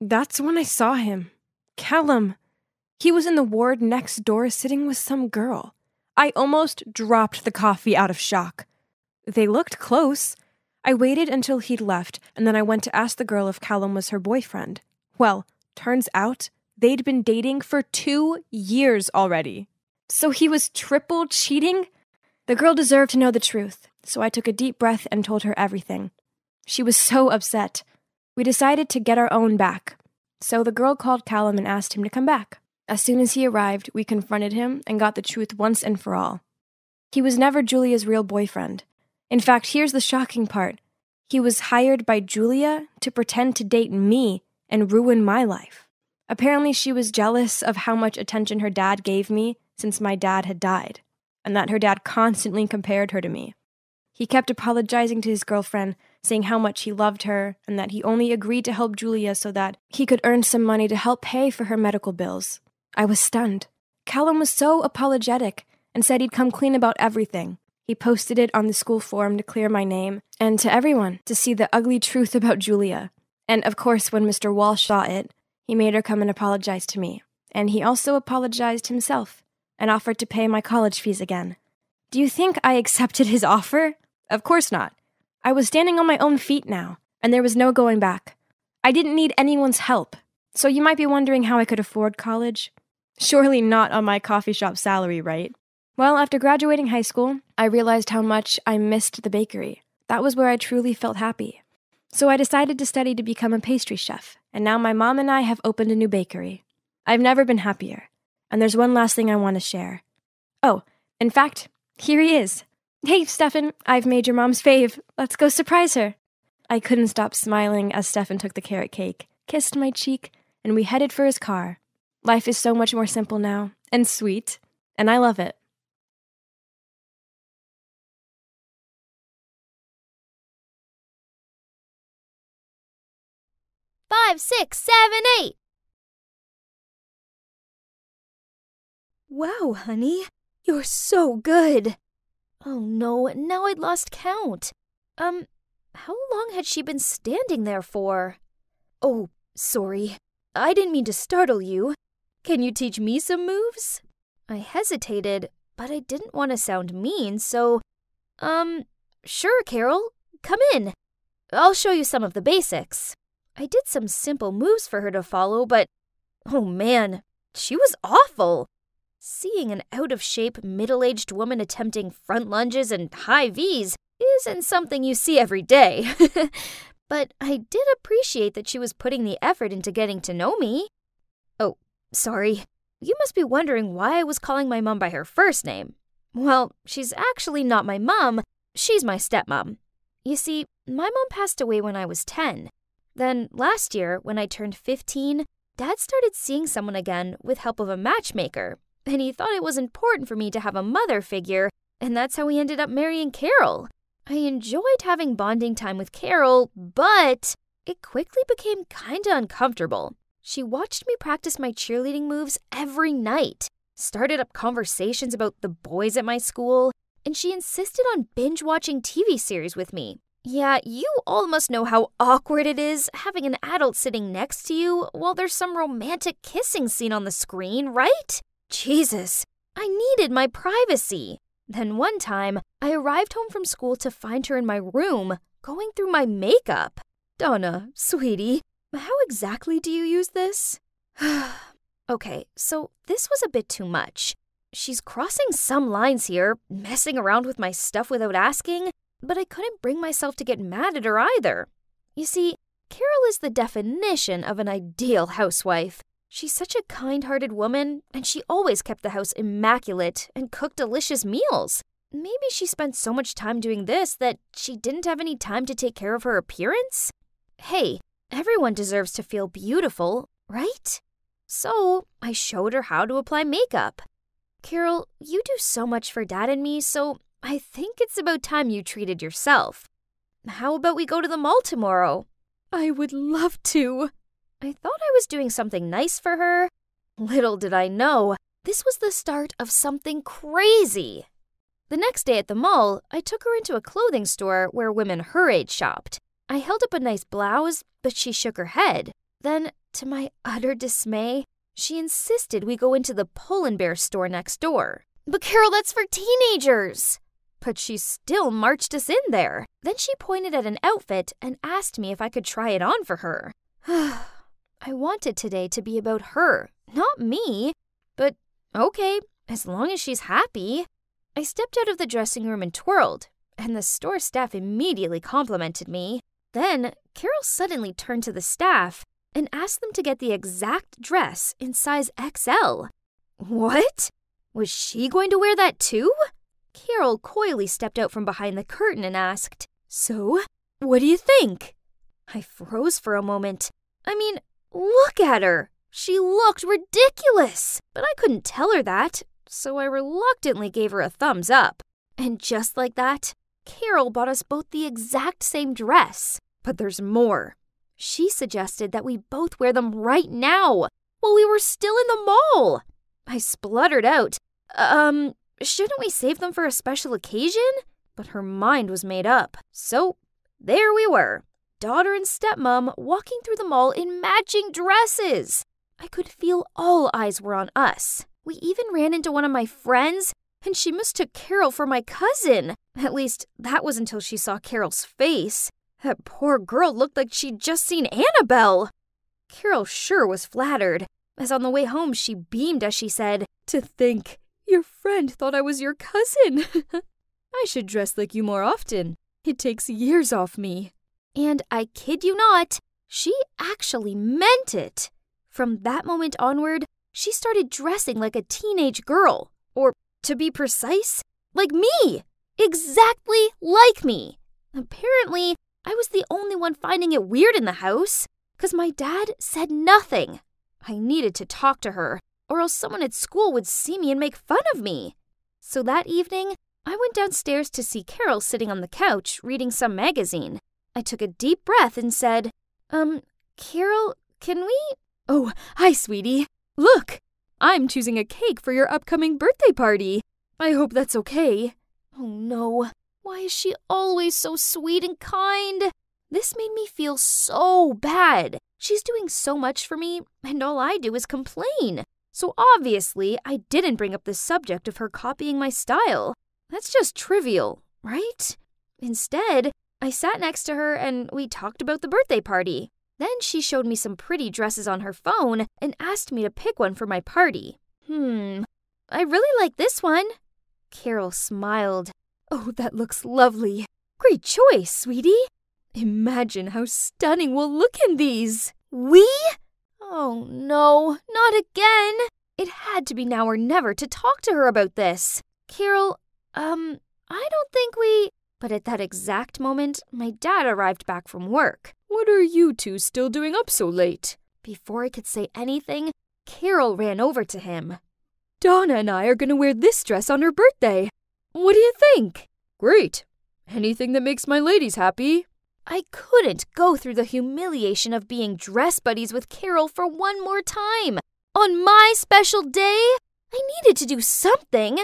That's when I saw him. Callum. He was in the ward next door sitting with some girl. I almost dropped the coffee out of shock. They looked close. I waited until he'd left, and then I went to ask the girl if Callum was her boyfriend. Well, turns out they'd been dating for 2 years already. So he was triple cheating? The girl deserved to know the truth, so I took a deep breath and told her everything. She was so upset. We decided to get our own back. So the girl called Callum and asked him to come back. As soon as he arrived, we confronted him and got the truth once and for all. He was never Julia's real boyfriend. In fact, here's the shocking part. He was hired by Julia to pretend to date me and ruin my life. Apparently, she was jealous of how much attention her dad gave me since my dad had died, and that her dad constantly compared her to me. He kept apologizing to his girlfriend, saying how much he loved her, and that he only agreed to help Julia so that he could earn some money to help pay for her medical bills. I was stunned. Callum was so apologetic and said he'd come clean about everything. He posted it on the school forum to clear my name, and to everyone to see the ugly truth about Julia. And of course, when Mr. Walsh saw it, he made her come and apologize to me. And he also apologized himself and offered to pay my college fees again. Do you think I accepted his offer? Of course not. I was standing on my own feet now, and there was no going back. I didn't need anyone's help. So you might be wondering how I could afford college. Surely not on my coffee shop salary, right? Well, after graduating high school, I realized how much I missed the bakery. That was where I truly felt happy. So I decided to study to become a pastry chef, and now my mom and I have opened a new bakery. I've never been happier. And there's one last thing I want to share. Oh, in fact, here he is. Hey, Stefan, I've made your mom's fave. Let's go surprise her. I couldn't stop smiling as Stefan took the carrot cake, kissed my cheek, and we headed for his car. Life is so much more simple now, and sweet, and I love it. Five, 6, 7, 8. Wow, honey, you're so good. Oh no, now I'd lost count. How long had she been standing there for? Oh, sorry. I didn't mean to startle you. Can you teach me some moves? I hesitated, but I didn't want to sound mean, so... Sure, Carol. Come in. I'll show you some of the basics. I did some simple moves for her to follow, but... Oh man, she was awful. Seeing an out-of-shape, middle-aged woman attempting front lunges and high Vs isn't something you see every day. But I did appreciate that she was putting the effort into getting to know me. Oh, sorry. You must be wondering why I was calling my mom by her first name. Well, she's actually not my mom. She's my stepmom. You see, my mom passed away when I was 10. Then last year, when I turned 15, Dad started seeing someone again with help of a matchmaker. And he thought it was important for me to have a mother figure, and that's how we ended up marrying Carol. I enjoyed having bonding time with Carol, but it quickly became kinda uncomfortable. She watched me practice my cheerleading moves every night, started up conversations about the boys at my school, and she insisted on binge-watching TV series with me. Yeah, you all must know how awkward it is having an adult sitting next to you while there's some romantic kissing scene on the screen, right? Jesus, I needed my privacy. Then one time, I arrived home from school to find her in my room, going through my makeup. Donna, sweetie, how exactly do you use this? Okay, so this was a bit too much. She's crossing some lines here, messing around with my stuff without asking, but I couldn't bring myself to get mad at her either. You see, Carol is the definition of an ideal housewife. She's such a kind-hearted woman, and she always kept the house immaculate and cooked delicious meals. Maybe she spent so much time doing this that she didn't have any time to take care of her appearance? Hey, everyone deserves to feel beautiful, right? So I showed her how to apply makeup. Carol, you do so much for Dad and me, so I think it's about time you treated yourself. How about we go to the mall tomorrow? I would love to. I thought I was doing something nice for her. Little did I know, this was the start of something crazy. The next day at the mall, I took her into a clothing store where women her age shopped. I held up a nice blouse, but she shook her head. Then, to my utter dismay, she insisted we go into the Pull & Bear store next door. But Carol, that's for teenagers! But she still marched us in there. Then she pointed at an outfit and asked me if I could try it on for her. I wanted today to be about her, not me. But okay, as long as she's happy. I stepped out of the dressing room and twirled, and the store staff immediately complimented me. Then Carol suddenly turned to the staff and asked them to get the exact dress in size XL. What? Was she going to wear that too? Carol coyly stepped out from behind the curtain and asked, "So, what do you think?" I froze for a moment. I mean, look at her. She looked ridiculous, but I couldn't tell her that, so I reluctantly gave her a thumbs up. And just like that, Carol bought us both the exact same dress. But there's more. She suggested that we both wear them right now, while we were still in the mall. I spluttered out, shouldn't we save them for a special occasion? But her mind was made up. So, there we were. Daughter and stepmom walking through the mall in matching dresses. I could feel all eyes were on us. We even ran into one of my friends, and she mistook Carol for my cousin. At least, that was until she saw Carol's face. That poor girl looked like she'd just seen Annabelle. Carol sure was flattered, as on the way home she beamed as she said, "To think, your friend thought I was your cousin. I should dress like you more often. It takes years off me." And I kid you not, She actually meant it. From that moment onward, she started dressing like a teenage girl. Or, to be precise, like me. Exactly like me. Apparently, I was the only one finding it weird in the house, because my dad said nothing. I needed to talk to her, or else someone at school would see me and make fun of me. So that evening, I went downstairs to see Carol sitting on the couch reading some magazine. I took a deep breath and said, Carol, can we? Oh, hi, sweetie. Look, I'm choosing a cake for your upcoming birthday party. I hope that's okay. Oh no, why is she always so sweet and kind? This made me feel so bad. She's doing so much for me, and all I do is complain. So obviously, I didn't bring up the subject of her copying my style. That's just trivial, right? Instead, I sat next to her and we talked about the birthday party. Then she showed me some pretty dresses on her phone and asked me to pick one for my party. I really like this one. Carol smiled. Oh, that looks lovely. Great choice, sweetie. Imagine how stunning we'll look in these. We? Oh no, not again. It had to be now or never to talk to her about this. Carol, I don't think we... But at that exact moment, my dad arrived back from work. What are you two still doing up so late? Before I could say anything, Carol ran over to him. Donna and I are going to wear this dress on her birthday. What do you think? Great. Anything that makes my ladies happy. I couldn't go through the humiliation of being dress buddies with Carol for one more time. On my special day, I needed to do something.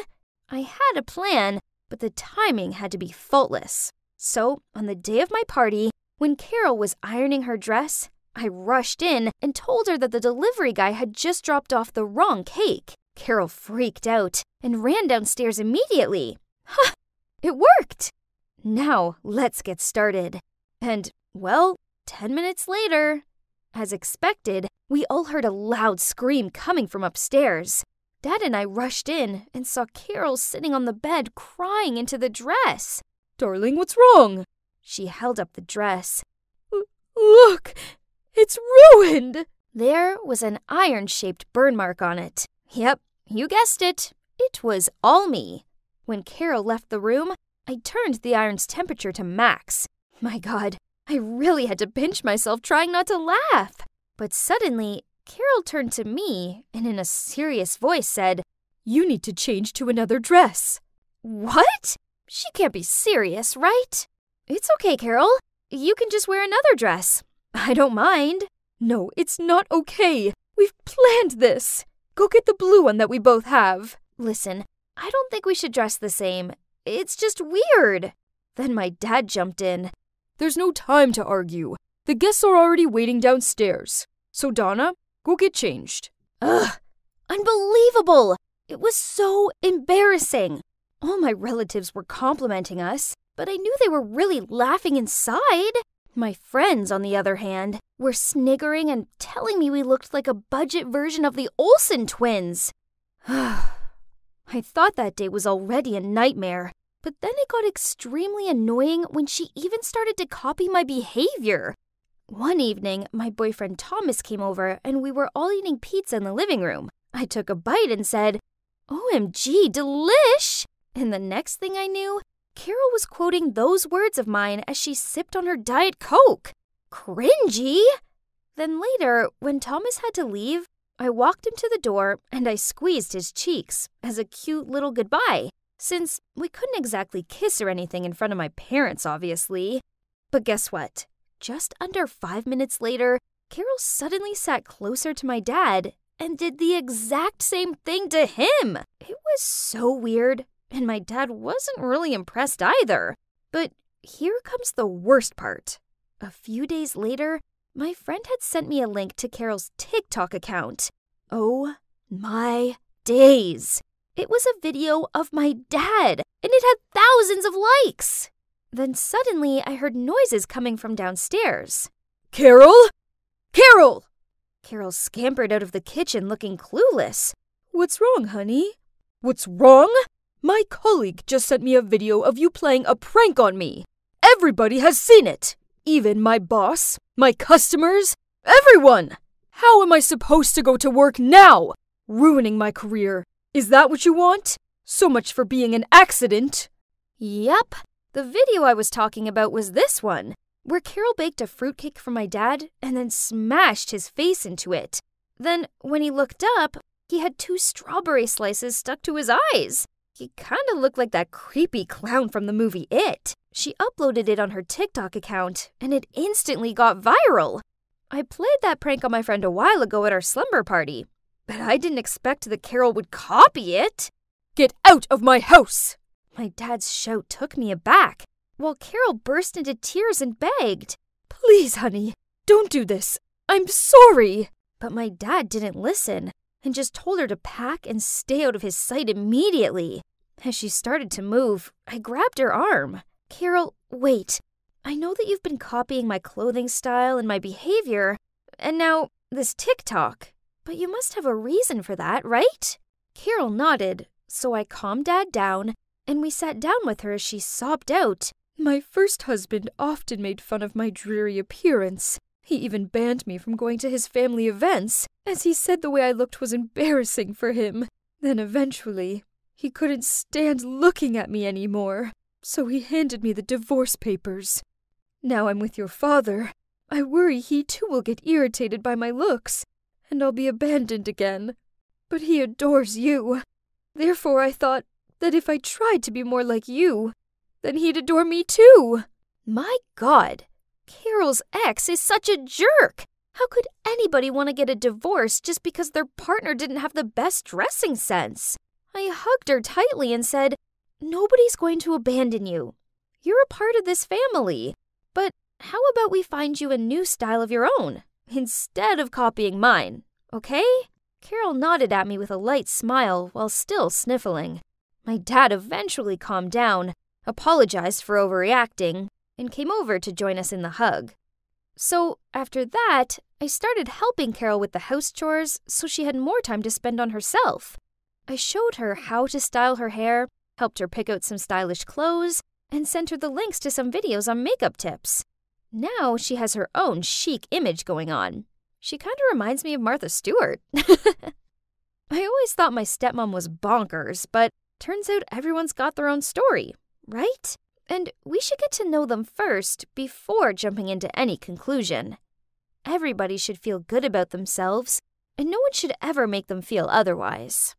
I had a plan, but the timing had to be faultless. So, on the day of my party, when Carol was ironing her dress, I rushed in and told her that the delivery guy had just dropped off the wrong cake. Carol freaked out and ran downstairs immediately. Ha! It worked! Now, let's get started. And, well, 10 minutes later, as expected, we all heard a loud scream coming from upstairs. Dad and I rushed in and saw Carol sitting on the bed crying into the dress. Darling, what's wrong? She held up the dress. Look, it's ruined! There was an iron-shaped burn mark on it. Yep, you guessed it. It was all me. When Carol left the room, I turned the iron's temperature to max. My God, I really had to pinch myself trying not to laugh. But suddenly, Carol turned to me and in a serious voice said, You need to change to another dress. What? She can't be serious, right? It's okay, Carol. You can just wear another dress. I don't mind. No, it's not okay. We've planned this. Go get the blue one that we both have. Listen, I don't think we should dress the same. It's just weird. Then my dad jumped in. There's no time to argue. The guests are already waiting downstairs. So, Donna, go get changed. Ugh, unbelievable. It was so embarrassing. All my relatives were complimenting us, but I knew they were really laughing inside. My friends, on the other hand, were sniggering and telling me we looked like a budget version of the Olsen twins. I thought that day was already a nightmare, but then it got extremely annoying when she even started to copy my behavior. One evening, my boyfriend Thomas came over and we were all eating pizza in the living room. I took a bite and said, OMG, delish! And the next thing I knew, Carol was quoting those words of mine as she sipped on her Diet Coke. Cringy! Then later, when Thomas had to leave, I walked him to the door and I squeezed his cheeks as a cute little goodbye, since we couldn't exactly kiss or anything in front of my parents, obviously. But guess what? Just under 5 minutes later, Carol suddenly sat closer to my dad and did the exact same thing to him. It was so weird, and my dad wasn't really impressed either. But here comes the worst part. A few days later, my friend had sent me a link to Carol's TikTok account. Oh my days! It was a video of my dad, and it had thousands of likes. Then suddenly, I heard noises coming from downstairs. Carol? Carol! Carol scampered out of the kitchen looking clueless. What's wrong, honey? What's wrong? My colleague just sent me a video of you playing a prank on me. Everybody has seen it. even my boss, my customers, everyone! How am I supposed to go to work now? Ruining my career. Is that what you want? So much for being an accident. Yup. The video I was talking about was this one, where Carol baked a fruitcake for my dad and then smashed his face into it. Then, when he looked up, he had 2 strawberry slices stuck to his eyes. He kinda looked like that creepy clown from the movie It. She uploaded it on her TikTok account, and it instantly got viral. I played that prank on my friend a while ago at our slumber party, but I didn't expect that Carol would copy it. Get out of my house! My dad's shout took me aback, while Carol burst into tears and begged. Please, honey, don't do this. I'm sorry. But my dad didn't listen and just told her to pack and stay out of his sight immediately. As she started to move, I grabbed her arm. Carol, wait. I know that you've been copying my clothing style and my behavior, and now this TikTok. But you must have a reason for that, right? Carol nodded, so I calmed Dad down, and we sat down with her as she sobbed out. My first husband often made fun of my dreary appearance. He even banned me from going to his family events, as he said the way I looked was embarrassing for him. Then eventually, he couldn't stand looking at me anymore, so he handed me the divorce papers. Now I'm with your father. I worry he too will get irritated by my looks, and I'll be abandoned again. But he adores you. Therefore I thought that if I tried to be more like you, then he'd adore me too. My God! Carol's ex is such a jerk! How could anybody want to get a divorce just because their partner didn't have the best dressing sense? I hugged her tightly and said, "Nobody's going to abandon you. You're a part of this family. But how about we find you a new style of your own, instead of copying mine, okay?" Carol nodded at me with a light smile while still sniffling. My dad eventually calmed down, apologized for overreacting, and came over to join us in the hug. So, after that, I started helping Carol with the house chores so she had more time to spend on herself. I showed her how to style her hair, helped her pick out some stylish clothes, and sent her the links to some videos on makeup tips. Now she has her own chic image going on. She kinda reminds me of Martha Stewart. I always thought my stepmom was bonkers, but turns out everyone's got their own story, right? And we should get to know them first before jumping into any conclusion. Everybody should feel good about themselves, and no one should ever make them feel otherwise.